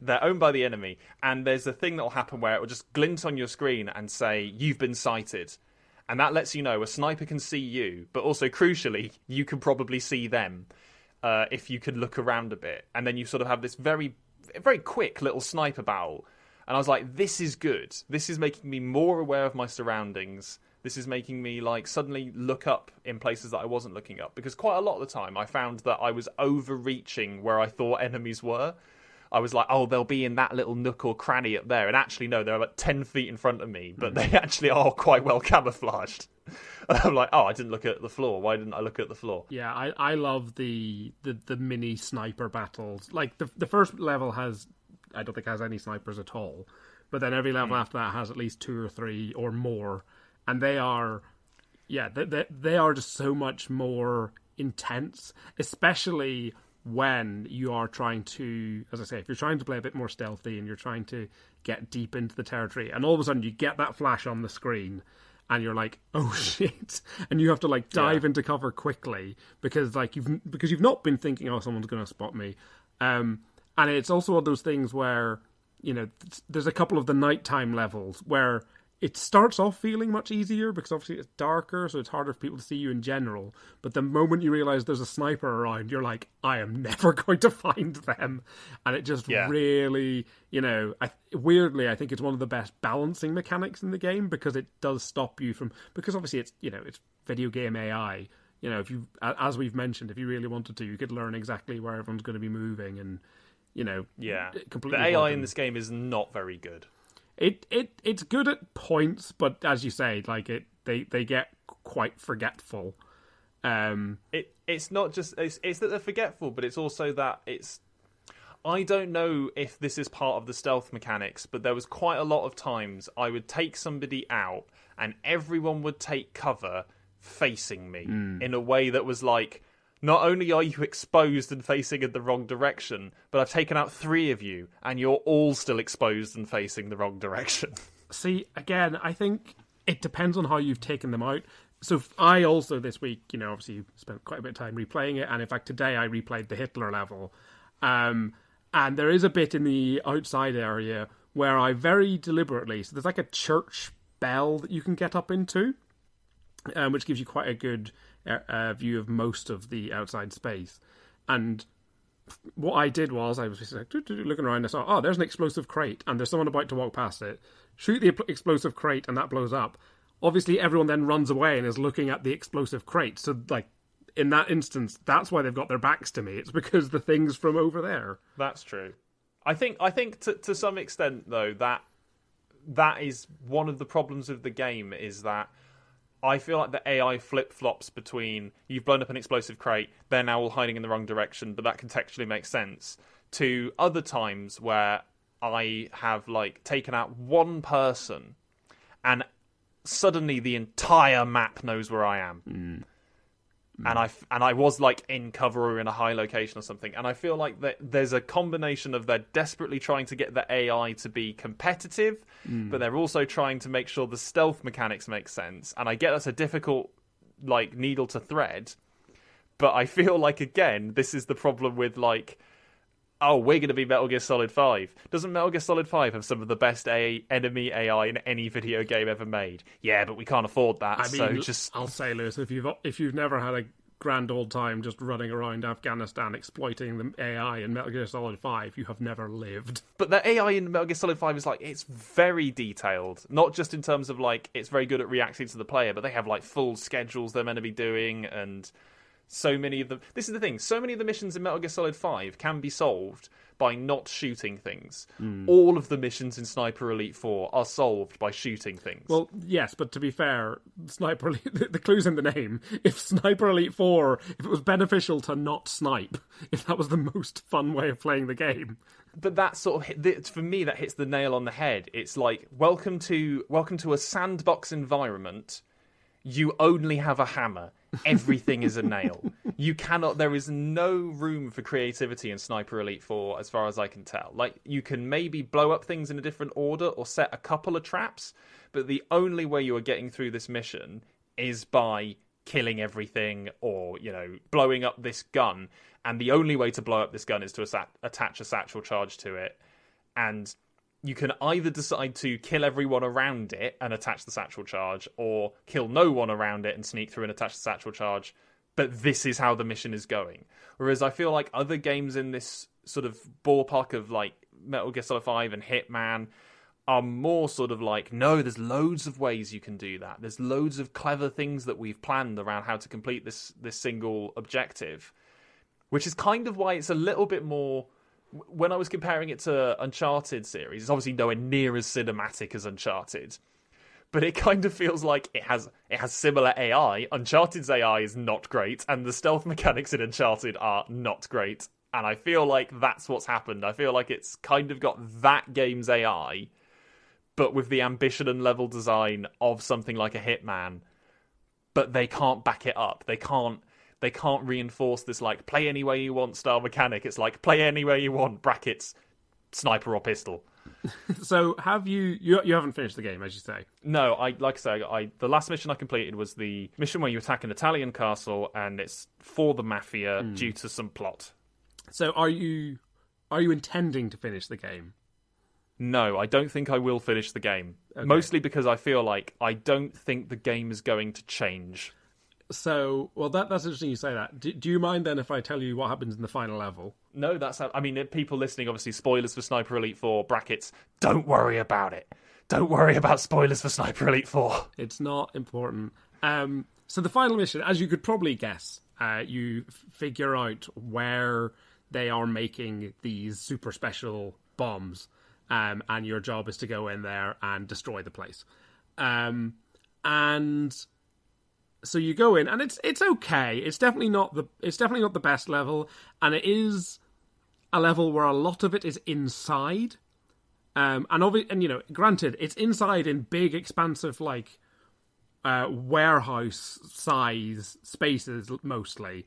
They're owned by the enemy, and there's a thing that will happen where it will just glint on your screen and say, you've been sighted. And that lets you know a sniper can see you, but also, crucially, you can probably see them if you can look around a bit. And then you sort of have this very, very quick little sniper battle. And I was like, this is good. This is making me more aware of my surroundings. This is making me like suddenly look up in places that I wasn't looking up. Because quite a lot of the time I found that I was overreaching where I thought enemies were. I was like, oh, they'll be in that little nook or cranny up there. And actually, no, they're about 10 feet in front of me. But they actually are quite well camouflaged. And I'm like, oh, I didn't look at the floor. Why didn't I look at the floor? Yeah, I love the mini sniper battles. Like, the first level I don't think has any snipers at all. But then every level after that has at least 2 or 3 or more. And they are, they are just so much more intense, especially when you are trying to, as I say, if you're trying to play a bit more stealthy and you're trying to get deep into the territory, and all of a sudden you get that flash on the screen and you're like, oh shit, and you have to like dive into cover quickly because you've not been thinking, oh, someone's going to spot me. And it's also one of those things where, you know, there's a couple of the nighttime levels where it starts off feeling much easier because obviously it's darker, so it's harder for people to see you in general. But the moment you realise there's a sniper around, you're like, I am never going to find them. And it just really, you know, weirdly, I think it's one of the best balancing mechanics in the game because it does stop you from, because obviously it's, you know, it's video game AI. You know, if you, as we've mentioned, if you really wanted to, you could learn exactly where everyone's going to be moving and, you know, completely. The AI in this game is not very good. It's good at points, but as you say, like they get quite forgetful. It's not just it's that they're forgetful, but it's also that it's. I don't know if this is part of the stealth mechanics, but there was quite a lot of times I would take somebody out and everyone would take cover facing me in a way that was like, not only are you exposed and facing in the wrong direction, but I've taken out 3 of you, and you're all still exposed and facing the wrong direction. See, again, I think it depends on how you've taken them out. So I also, this week, you know, obviously spent quite a bit of time replaying it, and in fact today I replayed the Hitler level. And there is a bit in the outside area where I very deliberately... So there's like a church bell that you can get up into, which gives you quite a good view of most of the outside space. And what I did was I was just like, looking around, I saw, oh, there's an explosive crate, and there's someone about to walk past it. Shoot the explosive crate, and that blows up. Obviously, everyone then runs away and is looking at the explosive crate. So, like, in that instance, that's why they've got their backs to me. It's because the thing's from over there. That's true. I think to some extent, though, that is one of the problems of the game, is that I feel like the AI flip-flops between you've blown up an explosive crate, they're now all hiding in the wrong direction, but that contextually makes sense, to other times where I have like taken out one person and suddenly the entire map knows where I am. And I was like in cover or in a high location or something, and I feel like that there's a combination of they're desperately trying to get the AI to be competitive, but they're also trying to make sure the stealth mechanics make sense. And I get that's a difficult like needle to thread, but I feel like again this is the problem with like, oh, we're going to be Metal Gear Solid 5. Doesn't Metal Gear Solid 5 have some of the best enemy AI in any video game ever made? Yeah, but we can't afford that. I'll say, Lewis, if you've never had a grand old time just running around Afghanistan exploiting the AI in Metal Gear Solid 5, you have never lived. But the AI in Metal Gear Solid 5 is like, it's very detailed. Not just in terms of like, it's very good at reacting to the player, but they have like full schedules they're meant to be doing, and so many of them... This is the thing, so many of the missions in Metal Gear Solid 5 can be solved by not shooting things. All of the missions in Sniper Elite 4 are solved by shooting things. Well, yes, but to be fair, Sniper Elite, the clue's in the name. If Sniper Elite 4, if it was beneficial to not snipe, if that was the most fun way of playing the game... But that sort of, for me, that hits the nail on the head. It's like, welcome to a sandbox environment. You only have a hammer. Everything is a nail. There is no room for creativity in Sniper Elite 4 as far as I can tell. Like, you can maybe blow up things in a different order or set a couple of traps, but the only way you are getting through this mission is by killing everything or, blowing up this gun. And the only way to blow up this gun is to attach a satchel charge to it. And you can either decide to kill everyone around it and attach the satchel charge, or kill no one around it and sneak through and attach the satchel charge. But this is how the mission is going. Whereas I feel like other games in this sort of ballpark of like Metal Gear Solid 5 and Hitman are more sort of like, no, there's loads of ways you can do that. There's loads of clever things that we've planned around how to complete this single objective. Which is kind of why it's a little bit more... When I was comparing it to Uncharted series, it's obviously nowhere near as cinematic as Uncharted, but it kind of feels like it has similar AI. Uncharted's AI is not great, and the stealth mechanics in Uncharted are not great, and I feel like that's what's happened. I feel like it's kind of got that game's AI, but with the ambition and level design of something like a Hitman, but they can't back it up. They can't reinforce this, like, play any way you want style mechanic. It's like, play any way you want, brackets, sniper or pistol. So, have you haven't finished the game, as you say? No, the last mission I completed was the mission where you attack an Italian castle, and it's for the mafia due to some plot. So, are you intending to finish the game? No, I don't think I will finish the game. Okay. Mostly because I feel like I don't think the game is going to change. So, well, that's interesting you say that. Do you mind then if I tell you what happens in the final level? No, people listening, obviously, spoilers for Sniper Elite 4, brackets, don't worry about it. Don't worry about spoilers for Sniper Elite 4. It's not important. So the final mission, as you could probably guess, you figure out where they are making these super special bombs, and your job is to go in there and destroy the place. And... So you go in, and it's okay. It's definitely not the best level, and it is a level where a lot of it is inside. Granted, it's inside in big, expansive, like warehouse size spaces mostly,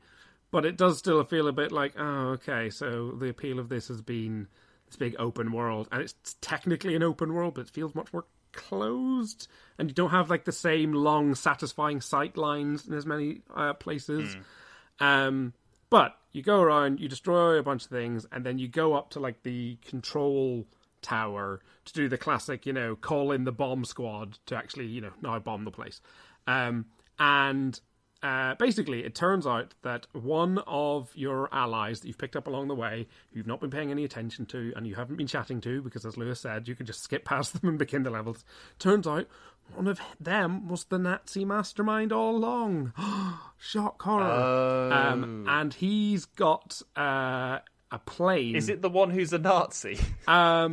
but it does still feel a bit like, oh, okay. So the appeal of this has been this big open world, and it's technically an open world, but it feels much more closed, and you don't have like the same long satisfying sight lines in as many places. But you go around, you destroy a bunch of things, and then you go up to like the control tower to do the classic, call in the bomb squad to actually, now bomb the place. And basically, it turns out that one of your allies that you've picked up along the way, who you've not been paying any attention to, and you haven't been chatting to, because as Lewis said, you can just skip past them and begin the levels. Turns out one of them was the Nazi mastermind all along. Shock horror. And he's got a plane. Is it the one who's a Nazi? I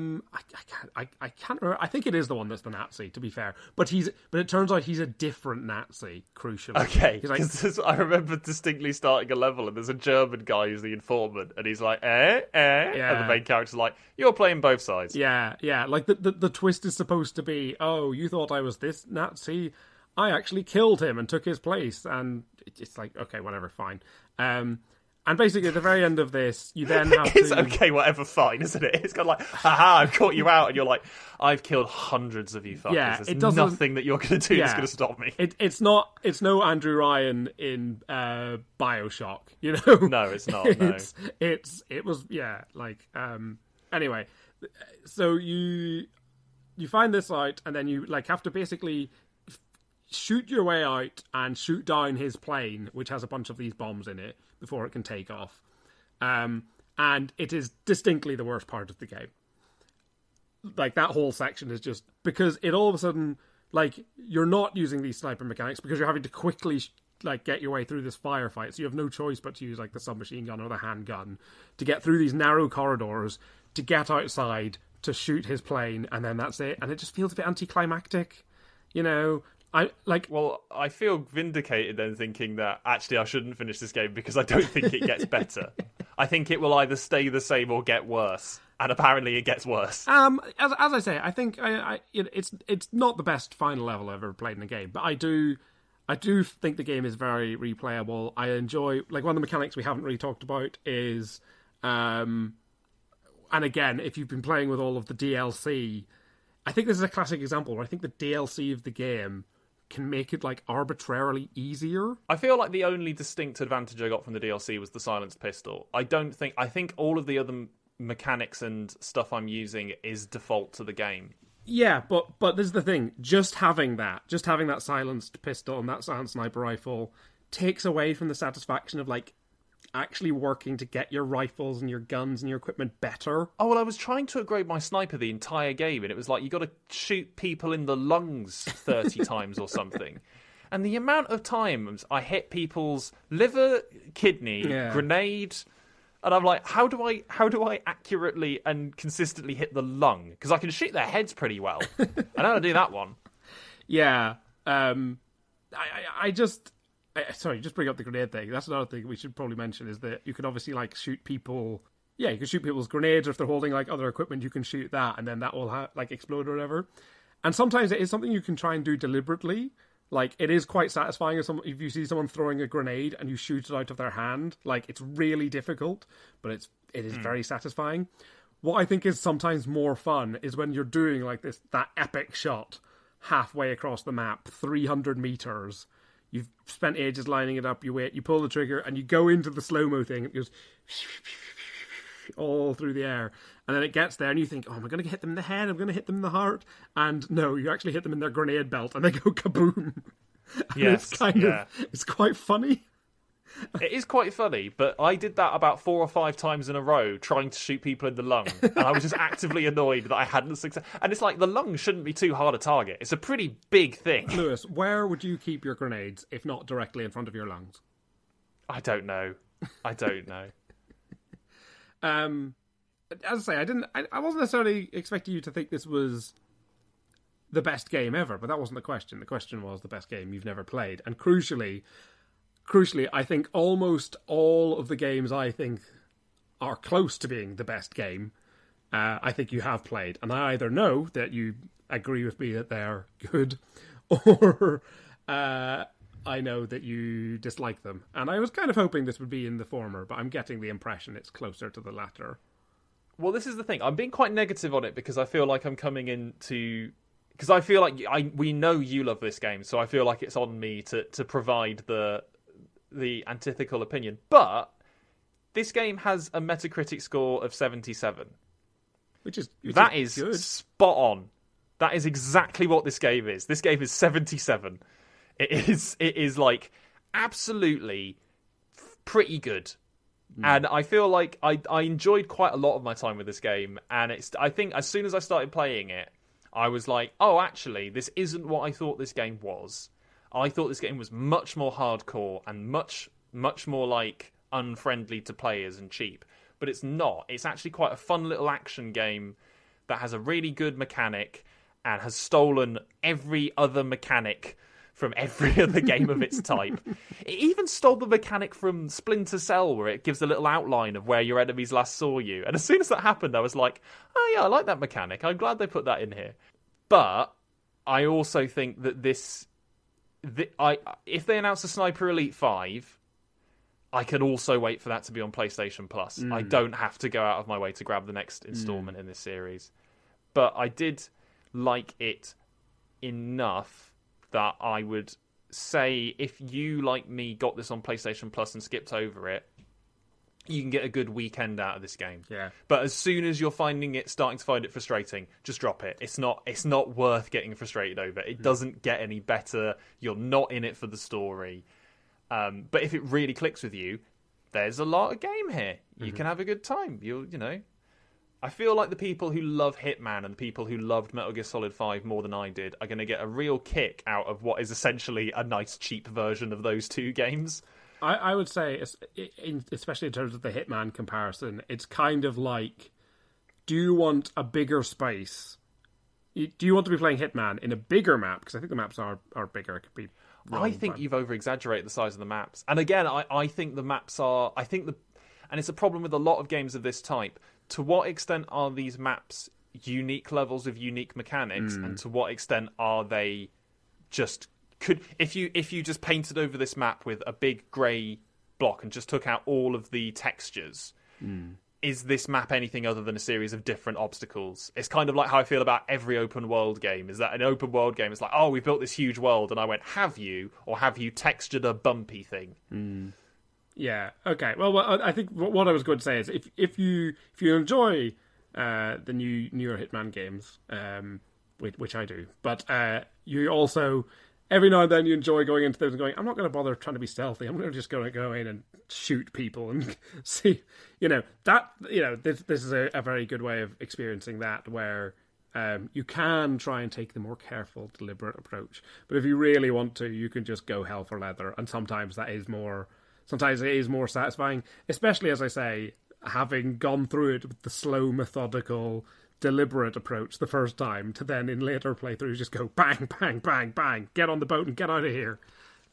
can't remember. I think it is the one that's the Nazi, to be fair. But it turns out he's a different Nazi, crucially. Okay, because I remember distinctly starting a level and there's a German guy who's the informant and he's like, yeah. And the main character's like, you're playing both sides. Yeah. Like the twist is supposed to be, oh, you thought I was this Nazi? I actually killed him and took his place. And it's like, okay, whatever, fine. And basically, at the very end of this, you then have It's okay, whatever, fine, isn't it? It's kind of like, haha, I've caught you out. And you're like, I've killed hundreds of you fuckers. Yeah, There's nothing that you're going to do that's going to stop me. It's no Andrew Ryan in BioShock, No, it's not, no. It was, anyway. So you find this out, and then you, have to basically shoot your way out and shoot down his plane, which has a bunch of these bombs in it, before it can take off. And it is distinctly the worst part of the game. Like, that whole section is just... Because it all of a sudden... you're not using these sniper mechanics because you're having to quickly, get your way through this firefight. So you have no choice but to use, the submachine gun or the handgun to get through these narrow corridors, to get outside, to shoot his plane, and then that's it. And it just feels a bit anticlimactic, I feel vindicated then thinking that actually I shouldn't finish this game because I don't think it gets better. I think it will either stay the same or get worse, and apparently it gets worse. As I say, I think it's not the best final level I've ever played in a game, but I do think the game is very replayable. I enjoy one of the mechanics we haven't really talked about is, and again, if you've been playing with all of the DLC, I think this is a classic example where I think the DLC of the game can make it arbitrarily easier. I feel like the only distinct advantage I got from the DLC was the silenced pistol. I think all of the other mechanics and stuff I'm using is default to the game. Yeah, but this is the thing. Just having that silenced pistol and that silenced sniper rifle takes away from the satisfaction of actually working to get your rifles and your guns and your equipment better. Oh, well, I was trying to upgrade my sniper the entire game, and it was you got to shoot people in the lungs 30 times or something. And the amount of times I hit people's liver, kidney, grenade, and I'm like, how do I accurately and consistently hit the lung? Because I can shoot their heads pretty well. I know how to do that one. Yeah. Sorry, just bring up the grenade thing. That's another thing we should probably mention is that you can obviously shoot people. Yeah, you can shoot people's grenades, or if they're holding other equipment, you can shoot that, and then that will explode or whatever. And sometimes it is something you can try and do deliberately. It is quite satisfying if you see someone throwing a grenade and you shoot it out of their hand. It's really difficult, but it is very satisfying. What I think is sometimes more fun is when you're doing that epic shot halfway across the map, 300 meters. You've spent ages lining it up, you wait, you pull the trigger, and you go into the slow-mo thing, it goes all through the air. And then it gets there, and you think, oh, am I going to hit them in the head? I'm going to hit them in the heart? And no, you actually hit them in their grenade belt, and they go kaboom. Yes, it's quite funny. It is quite funny, but I did that about 4 or 5 times in a row, trying to shoot people in the lung, and I was just actively annoyed that I hadn't success. And it's the lung shouldn't be too hard a target. It's a pretty big thing. Lewis, where would you keep your grenades if not directly in front of your lungs? I don't know. As I say, I wasn't necessarily expecting you to think this was the best game ever, but that wasn't the question. The question was the best game you've never played, and crucially, I think almost all of the games I think are close to being the best game, I think you have played. And I either know that you agree with me that they're good, or I know that you dislike them. And I was kind of hoping this would be in the former, but I'm getting the impression it's closer to the latter. Well, this is the thing. I'm being quite negative on it because I feel like I'm coming into... Because I feel like we know you love this game, so I feel like it's on me to provide the antithetical opinion. But this game has a Metacritic score of 77. which is good. Spot on. That is exactly what this game is. This game is 77. It is like absolutely pretty good. And I feel like I enjoyed quite a lot of my time with this game. And I think as soon as I started playing it, I was like, oh, actually, this isn't what I thought this game was. I thought this game was much more hardcore and much, much more like unfriendly to players and cheap. But it's not. It's actually quite a fun little action game that has a really good mechanic and has stolen every other mechanic from every other game of its type. It even stole the mechanic from Splinter Cell, where it gives a little outline of where your enemies last saw you. And as soon as that happened, I was like, oh yeah, I like that mechanic. I'm glad they put that in here. But I also think that if they announce a Sniper Elite 5, I can also wait for that to be on PlayStation Plus. I don't have to go out of my way to grab the next installment in this series. But I did like it enough that I would say if you, like me, got this on PlayStation Plus and skipped over it, you can get a good weekend out of this game. Yeah. But as soon as you're starting to find it frustrating, just drop it. It's not worth getting frustrated over. It doesn't get any better. You're not in it for the story. But if it really clicks with you, there's a lot of game here. You can have a good time. I feel like the people who love Hitman and the people who loved Metal Gear Solid 5 more than I did are going to get a real kick out of what is essentially a nice, cheap version of those two games. I would say, especially in terms of the Hitman comparison, it's kind of like, do you want a bigger space? Do you want to be playing Hitman in a bigger map? Because I think the maps are bigger. It could be wrong, I think you've over-exaggerated the size of the maps. And again, I think the maps are... and it's a problem with a lot of games of this type. To what extent are these maps unique levels of unique mechanics, and to what extent are they just... If you just painted over this map with a big grey block and just took out all of the textures, is this map anything other than a series of different obstacles? It's kind of like how I feel about every open world game. Is that an open world game? It's like, oh, we built this huge world, and I went, have you? Or have you textured a bumpy thing? Yeah. Okay. Well, I think what I was going to say is if you enjoy the newer Hitman games, which I do, but you also every now and then you enjoy going into those and going, I'm not going to bother trying to be stealthy. I'm going to just go in and shoot people and see. This is a very good way of experiencing that, where you can try and take the more careful, deliberate approach. But if you really want to, you can just go hell for leather, and sometimes it is more satisfying, especially, as I say, having gone through it with the slow, methodical, deliberate approach the first time, to then in later playthroughs just go bang, bang, bang, bang, get on the boat and get out of here.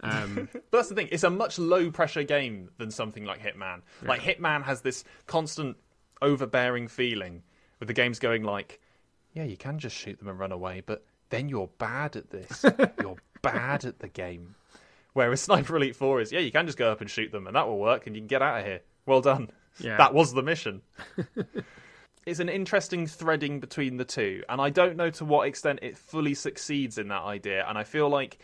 But that's the thing, it's a much low pressure game than something like Hitman. Yeah. Like Hitman has this constant overbearing feeling with the games going like, yeah, you can just shoot them and run away, but then you're bad at this. You're bad at the game. Whereas Sniper Elite 4 is, yeah, you can just go up and shoot them and that will work and you can get out of here. Well done. Yeah. That was the mission. It's an interesting threading between the two, and I don't know to what extent it fully succeeds in that idea, and I feel like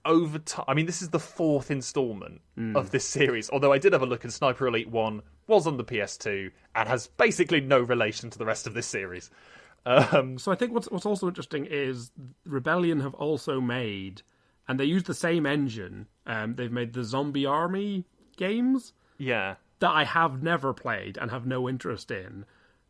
over time... I mean, this is the fourth instalment of this series, although I did have a look, and Sniper Elite 1 was on the PS2 and has basically no relation to the rest of this series. So I think what's also interesting is Rebellion have also made... And they use the same engine. They've made the Zombie Army games. Yeah. That I have never played and have no interest in.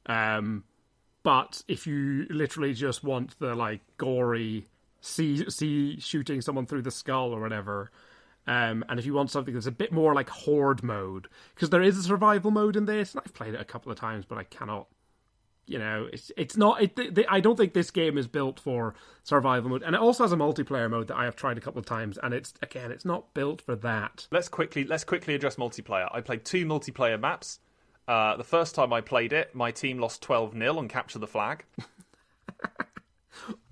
But if you literally just want the gory see shooting someone through the skull or whatever, and if you want something that's a bit more like horde mode, because there is a survival mode in this, and I've played it a couple of times, but I cannot. It's not. I don't think this game is built for survival mode, and it also has a multiplayer mode that I have tried a couple of times, and it's not built for that. Let's quickly address multiplayer. I played 2 multiplayer maps. The first time I played it, my team lost 12-0 on Capture the Flag.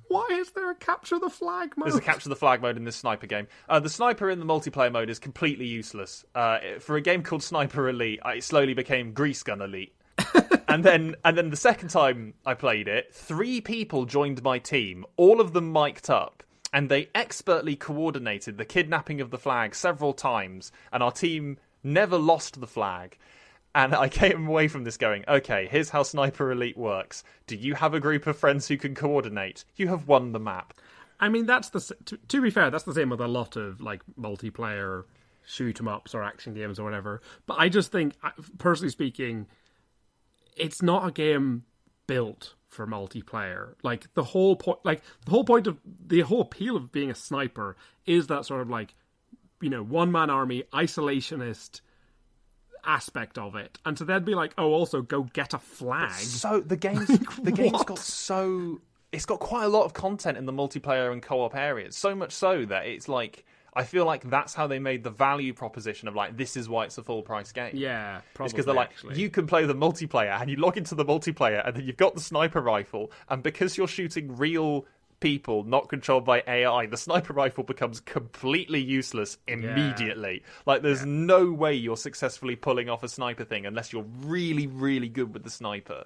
Why is there a Capture the Flag mode? There's a Capture the Flag mode in this sniper game. The sniper in the multiplayer mode is completely useless. For a game called Sniper Elite, it slowly became Grease Gun Elite. And then the second time I played it, 3 people joined my team, all of them mic'd up, and they expertly coordinated the kidnapping of the flag several times, and our team never lost the flag. And I came away from this going, okay, here's how Sniper Elite works. Do you have a group of friends who can coordinate? You have won the map. I mean, that's to be fair, that's the same with a lot of like multiplayer shoot 'em ups or action games or whatever. But I just think, personally speaking, it's not a game built for multiplayer. Like the whole point of the whole appeal of being a sniper is that sort of like, one man army isolationist aspect of it, and to then be like, oh, also go get a flag. So the game's it's got quite a lot of content in the multiplayer and co-op areas, so much so that it's like, I feel like that's how they made the value proposition of like, this is why it's a full price game. Yeah, probably. It's because they're like, you can play the multiplayer and you log into the multiplayer and then you've got the sniper rifle, and because you're shooting real people not controlled by AI, the sniper rifle becomes completely useless immediately. Yeah. Like, there's no way you're successfully pulling off a sniper thing unless you're really, really good with the sniper.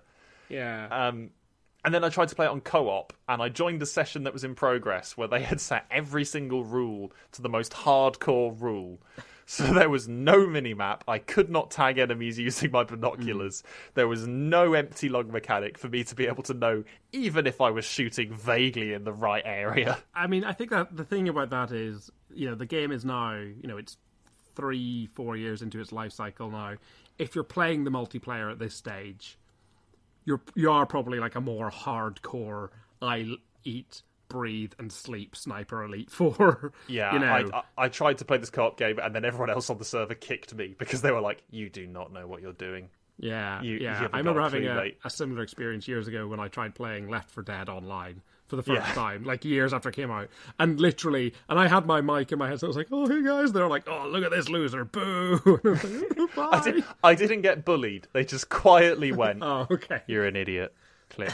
Yeah. And then I tried to play it on co-op, and I joined a session that was in progress where they had set every single rule to the most hardcore rule. So there was no minimap. I could not tag enemies using my binoculars. There was no empty log mechanic for me to be able to know, even if I was shooting vaguely in the right area. I mean, I think that the thing about that is, the game is now, it's 3-4 years into its life cycle now. If you're playing the multiplayer at this stage, you are probably like a more hardcore, I eat, breathe and sleep Sniper Elite 4. Yeah, I tried to play this co-op game, and then everyone else on the server kicked me because they were like, you do not know what you're doing. Yeah, I remember having a similar experience years ago when I tried playing Left 4 Dead online for the first time, like years after it came out. And literally, I had my mic in my head, so I was like, oh, hey guys, they're like, oh, look at this loser, boo. And I was like, bye. I didn't get bullied. They just quietly went, oh, okay. You're an idiot. Click.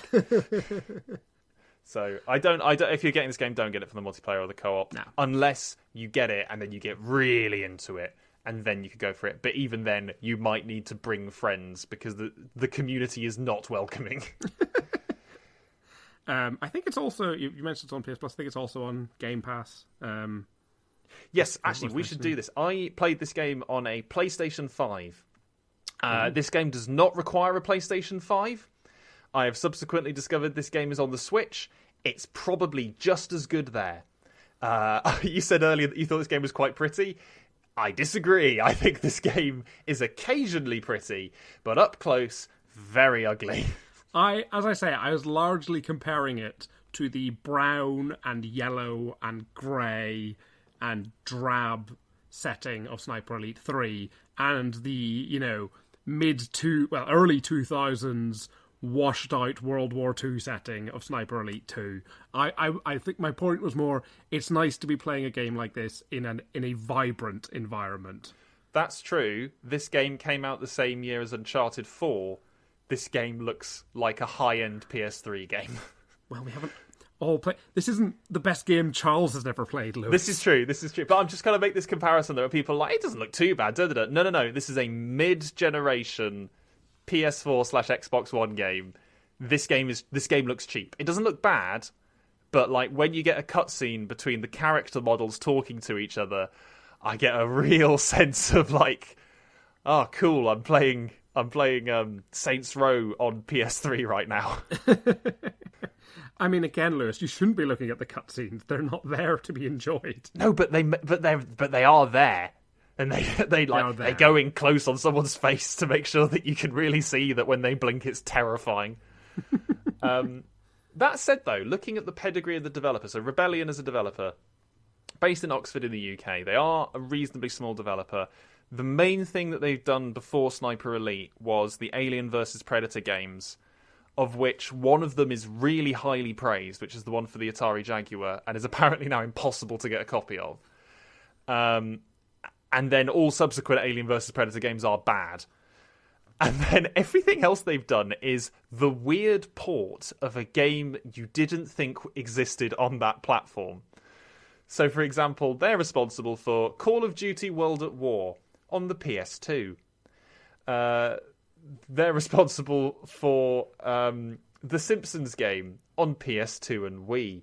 So I don't. If you're getting this game, don't get it from the multiplayer or the co-op, unless you get it and then you get really into it, and then you could go for it. But even then, you might need to bring friends because the community is not welcoming. I think it's also, you mentioned it's on PS Plus. I think it's also on Game Pass. Yes, actually, we should do this. I played this game on a PlayStation 5. This game does not require a PlayStation 5. I have subsequently discovered this game is on the Switch. It's probably just as good there. You said earlier that you thought this game was quite pretty. I disagree. I think this game is occasionally pretty, but up close, very ugly. As I say, I was largely comparing it to the brown and yellow and grey and drab setting of Sniper Elite 3 and the, early 2000s washed out World War II setting of Sniper Elite 2. I think my point was more, it's nice to be playing a game like this in a vibrant environment. That's true. This game came out the same year as Uncharted 4. This game looks like a high-end PS3 game. Well, we haven't all played. This isn't the best game Charles has ever played, Lewis. This is true. But I'm just going to make this comparison. There are people like, it doesn't look too bad. No. This is a mid-generation PS4/Xbox One game. This game looks cheap. It doesn't look bad, but like when you get a cutscene between the character models talking to each other, I get a real sense of like, oh, cool. I'm playing Saints Row on PS3 right now. I mean, again, Lewis, you shouldn't be looking at the cutscenes. They're not there to be enjoyed. No, but they are there, and they go in close on someone's face to make sure that you can really see that when they blink, it's terrifying. That said, though, looking at the pedigree of the developer, so Rebellion is a developer based in Oxford in the UK. They are a reasonably small developer. The main thing that they've done before Sniper Elite was the Alien vs Predator games, of which one of them is really highly praised, which is the one for the Atari Jaguar, and is apparently now impossible to get a copy of. And then all subsequent Alien vs Predator games are bad. And then everything else they've done is the weird port of a game you didn't think existed on that platform. So, for example, they're responsible for Call of Duty World at War on the PS2. They're responsible for the Simpsons game on PS2 and Wii.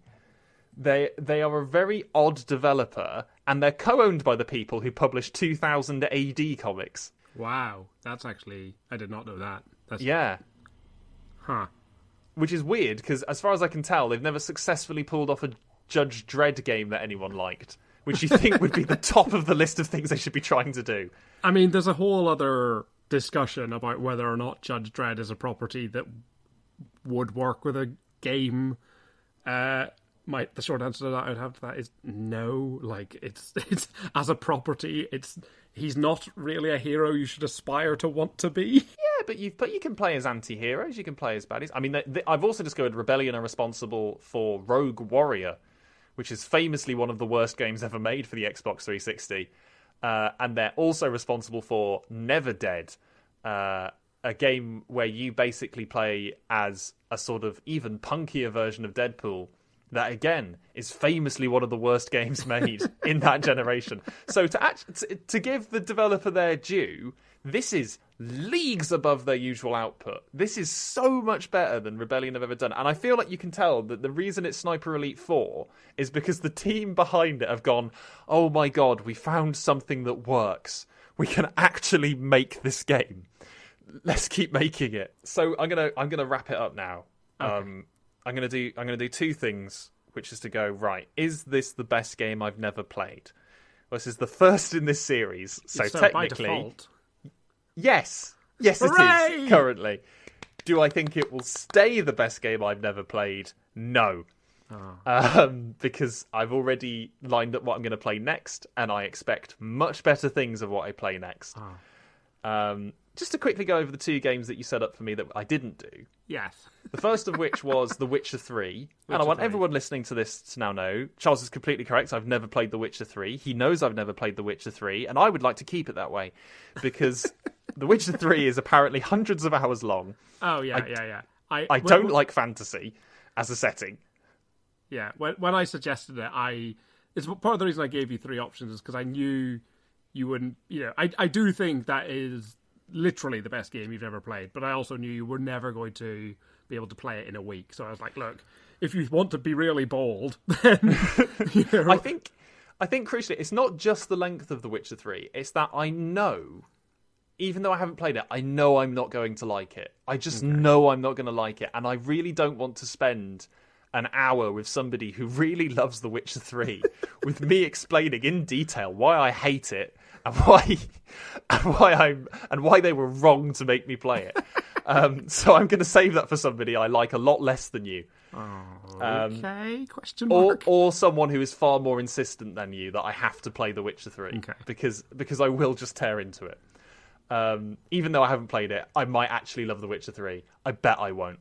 They are a very odd developer, and they're co-owned by the people who published 2000 AD comics. Wow, that's actually... I did not know that. Yeah. Huh. Which is weird, because as far as I can tell, they've never successfully pulled off a Judge Dredd game that anyone liked, which you think would be the top of the list of things they should be trying to do. I mean, there's a whole other discussion about whether or not Judge Dredd is a property that would work with a game. The short answer to that I would have to that is no. Like, it's as a property, he's not really a hero you should aspire to want to be. Yeah, but you can play as anti-heroes, you can play as baddies. I mean, I've also discovered Rebellion are responsible for Rogue Warrior, which is famously one of the worst games ever made for the Xbox 360. And they're also responsible for Never Dead, a game where you basically play as a sort of even punkier version of Deadpool. That, again, is famously one of the worst games made in that generation. So to give the developer their due, this is leagues above their usual output. This is so much better than Rebellion have ever done. And I feel like you can tell that the reason it's Sniper Elite 4 is because the team behind it have gone, oh my god, we found something that works. We can actually make this game. Let's keep making it. So I'm gonna wrap it up now. Okay. I'm gonna do two things, which is to go, right, is this the best game I've never played? Well, this is the first in this series, so technically, by default. Yes, it Hooray! is currently. Do I think it will stay the best game I've never played? No. Because I've already lined up what I'm going to play next, and I expect much better things of what I play next. Just to quickly go over the two games that you set up for me that I didn't do. Yes. The first of which was The Witcher 3. And I want everyone listening to this to now know, Charles is completely correct. I've never played The Witcher 3. He knows I've never played The Witcher 3. And I would like to keep it that way. Because The Witcher 3 is apparently hundreds of hours long. Oh, yeah. I don't like fantasy as a setting. Yeah, when I suggested it, it's part of the reason I gave you three options is because I knew you wouldn't, I do think that is literally the best game you've ever played, but I also knew you were never going to be able to play it in a week. So I was like, look, if you want to be really bold, then I think crucially, it's not just the length of The Witcher 3. It's that I know, even though I haven't played it, I know I'm not going to like it. I just know I'm not going to like it, and I really don't want to spend an hour with somebody who really loves The Witcher 3 with me explaining in detail why I hate it and why they were wrong to make me play it. So I'm going to save that for somebody I like a lot less than you. Okay, question mark. Or someone who is far more insistent than you that I have to play The Witcher 3. Okay. Because I will just tear into it. Even though I haven't played it, I might actually love The Witcher 3. I bet I won't.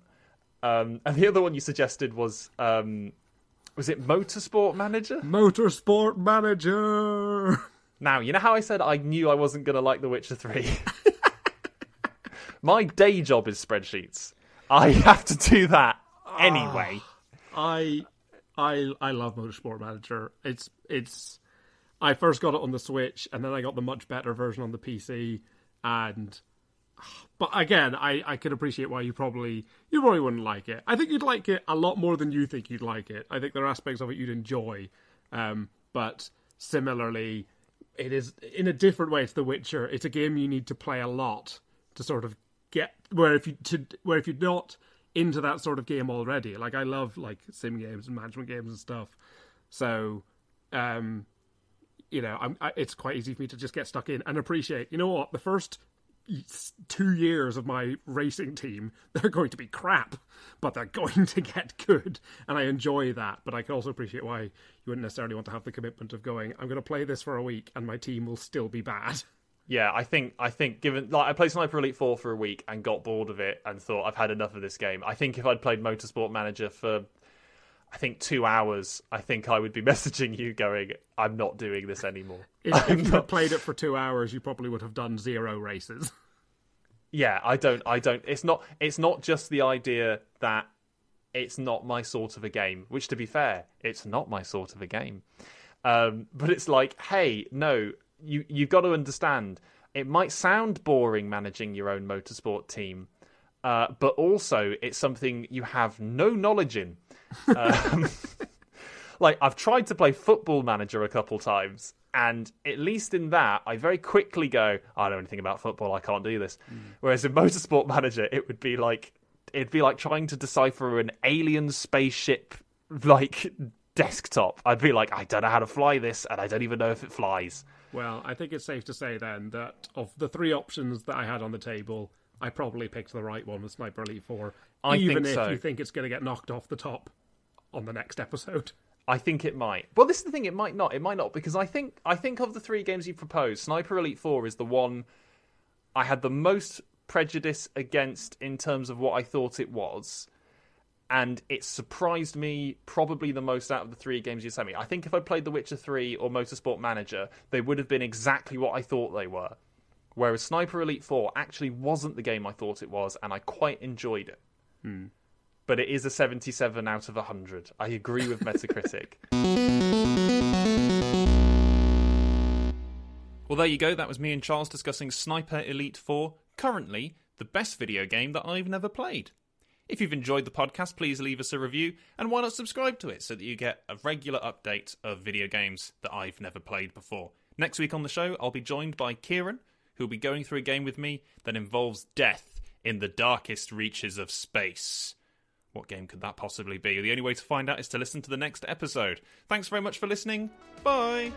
And the other one you suggested was it Motorsport Manager? Motorsport Manager! Now, you know how I said I knew I wasn't going to like The Witcher 3? My day job is spreadsheets. I have to do that anyway. I love Motorsport Manager. It's I first got it on the Switch, and then I got the much better version on the PC, but again, I can appreciate why you probably wouldn't like it. I think you'd like it a lot more than you think you'd like it. I think there are aspects of it you'd enjoy, but similarly, it is in a different way to The Witcher. It's a game you need to play a lot to sort of get where if you're not into that sort of game already. Like I love like sim games and management games and stuff, so it's quite easy for me to just get stuck in and appreciate. You know what? The first 2 years of my racing team, they're going to be crap, but they're going to get good, and I enjoy that. But I can also appreciate why you wouldn't necessarily want to have the commitment of going, I'm going to play this for a week and my team will still be bad. Yeah, I think given I played Sniper Elite 4 for a week and got bored of it and thought I've had enough of this game. I think if I'd played Motorsport Manager for 2 hours, I think I would be messaging you going, I'm not doing this anymore. If you had played it for 2 hours, you probably would have done 0 races. Yeah, I don't. It's not just the idea that it's not my sort of a game, which to be fair, it's not my sort of a game. But it's like, hey, no, you've got to understand, it might sound boring managing your own motorsport team, but also it's something you have no knowledge in. Like, I've tried to play Football Manager a couple times, And at least in that, I very quickly go, I don't know anything about football, I can't do this. Whereas in Motorsport Manager, it'd be like trying to decipher an alien spaceship desktop. I'd be like, I don't know how to fly this, and I don't even know if it flies. Well, I think it's safe to say then that of the three options that I had on the table, I probably picked the right one with Sniper Elite 4. Even if you think it's going to get knocked off the top on the next episode. I think it might. Well, this is the thing, it might not. It might not, because I think of the three games you proposed, Sniper Elite 4 is the one I had the most prejudice against in terms of what I thought it was. And it surprised me probably the most out of the three games you sent me. I think if I played The Witcher 3 or Motorsport Manager, they would have been exactly what I thought they were. Whereas Sniper Elite 4 actually wasn't the game I thought it was, and I quite enjoyed it. But it is a 77 out of 100. I agree with Metacritic. Well, there you go. That was me and Charles discussing Sniper Elite 4, currently the best video game that I've never played. If you've enjoyed the podcast, please leave us a review, and why not subscribe to it so that you get a regular update of video games that I've never played before. Next week on the show, I'll be joined by Kieran, who'll be going through a game with me that involves death in the darkest reaches of space. What game could that possibly be? The only way to find out is to listen to the next episode. Thanks very much for listening. Bye!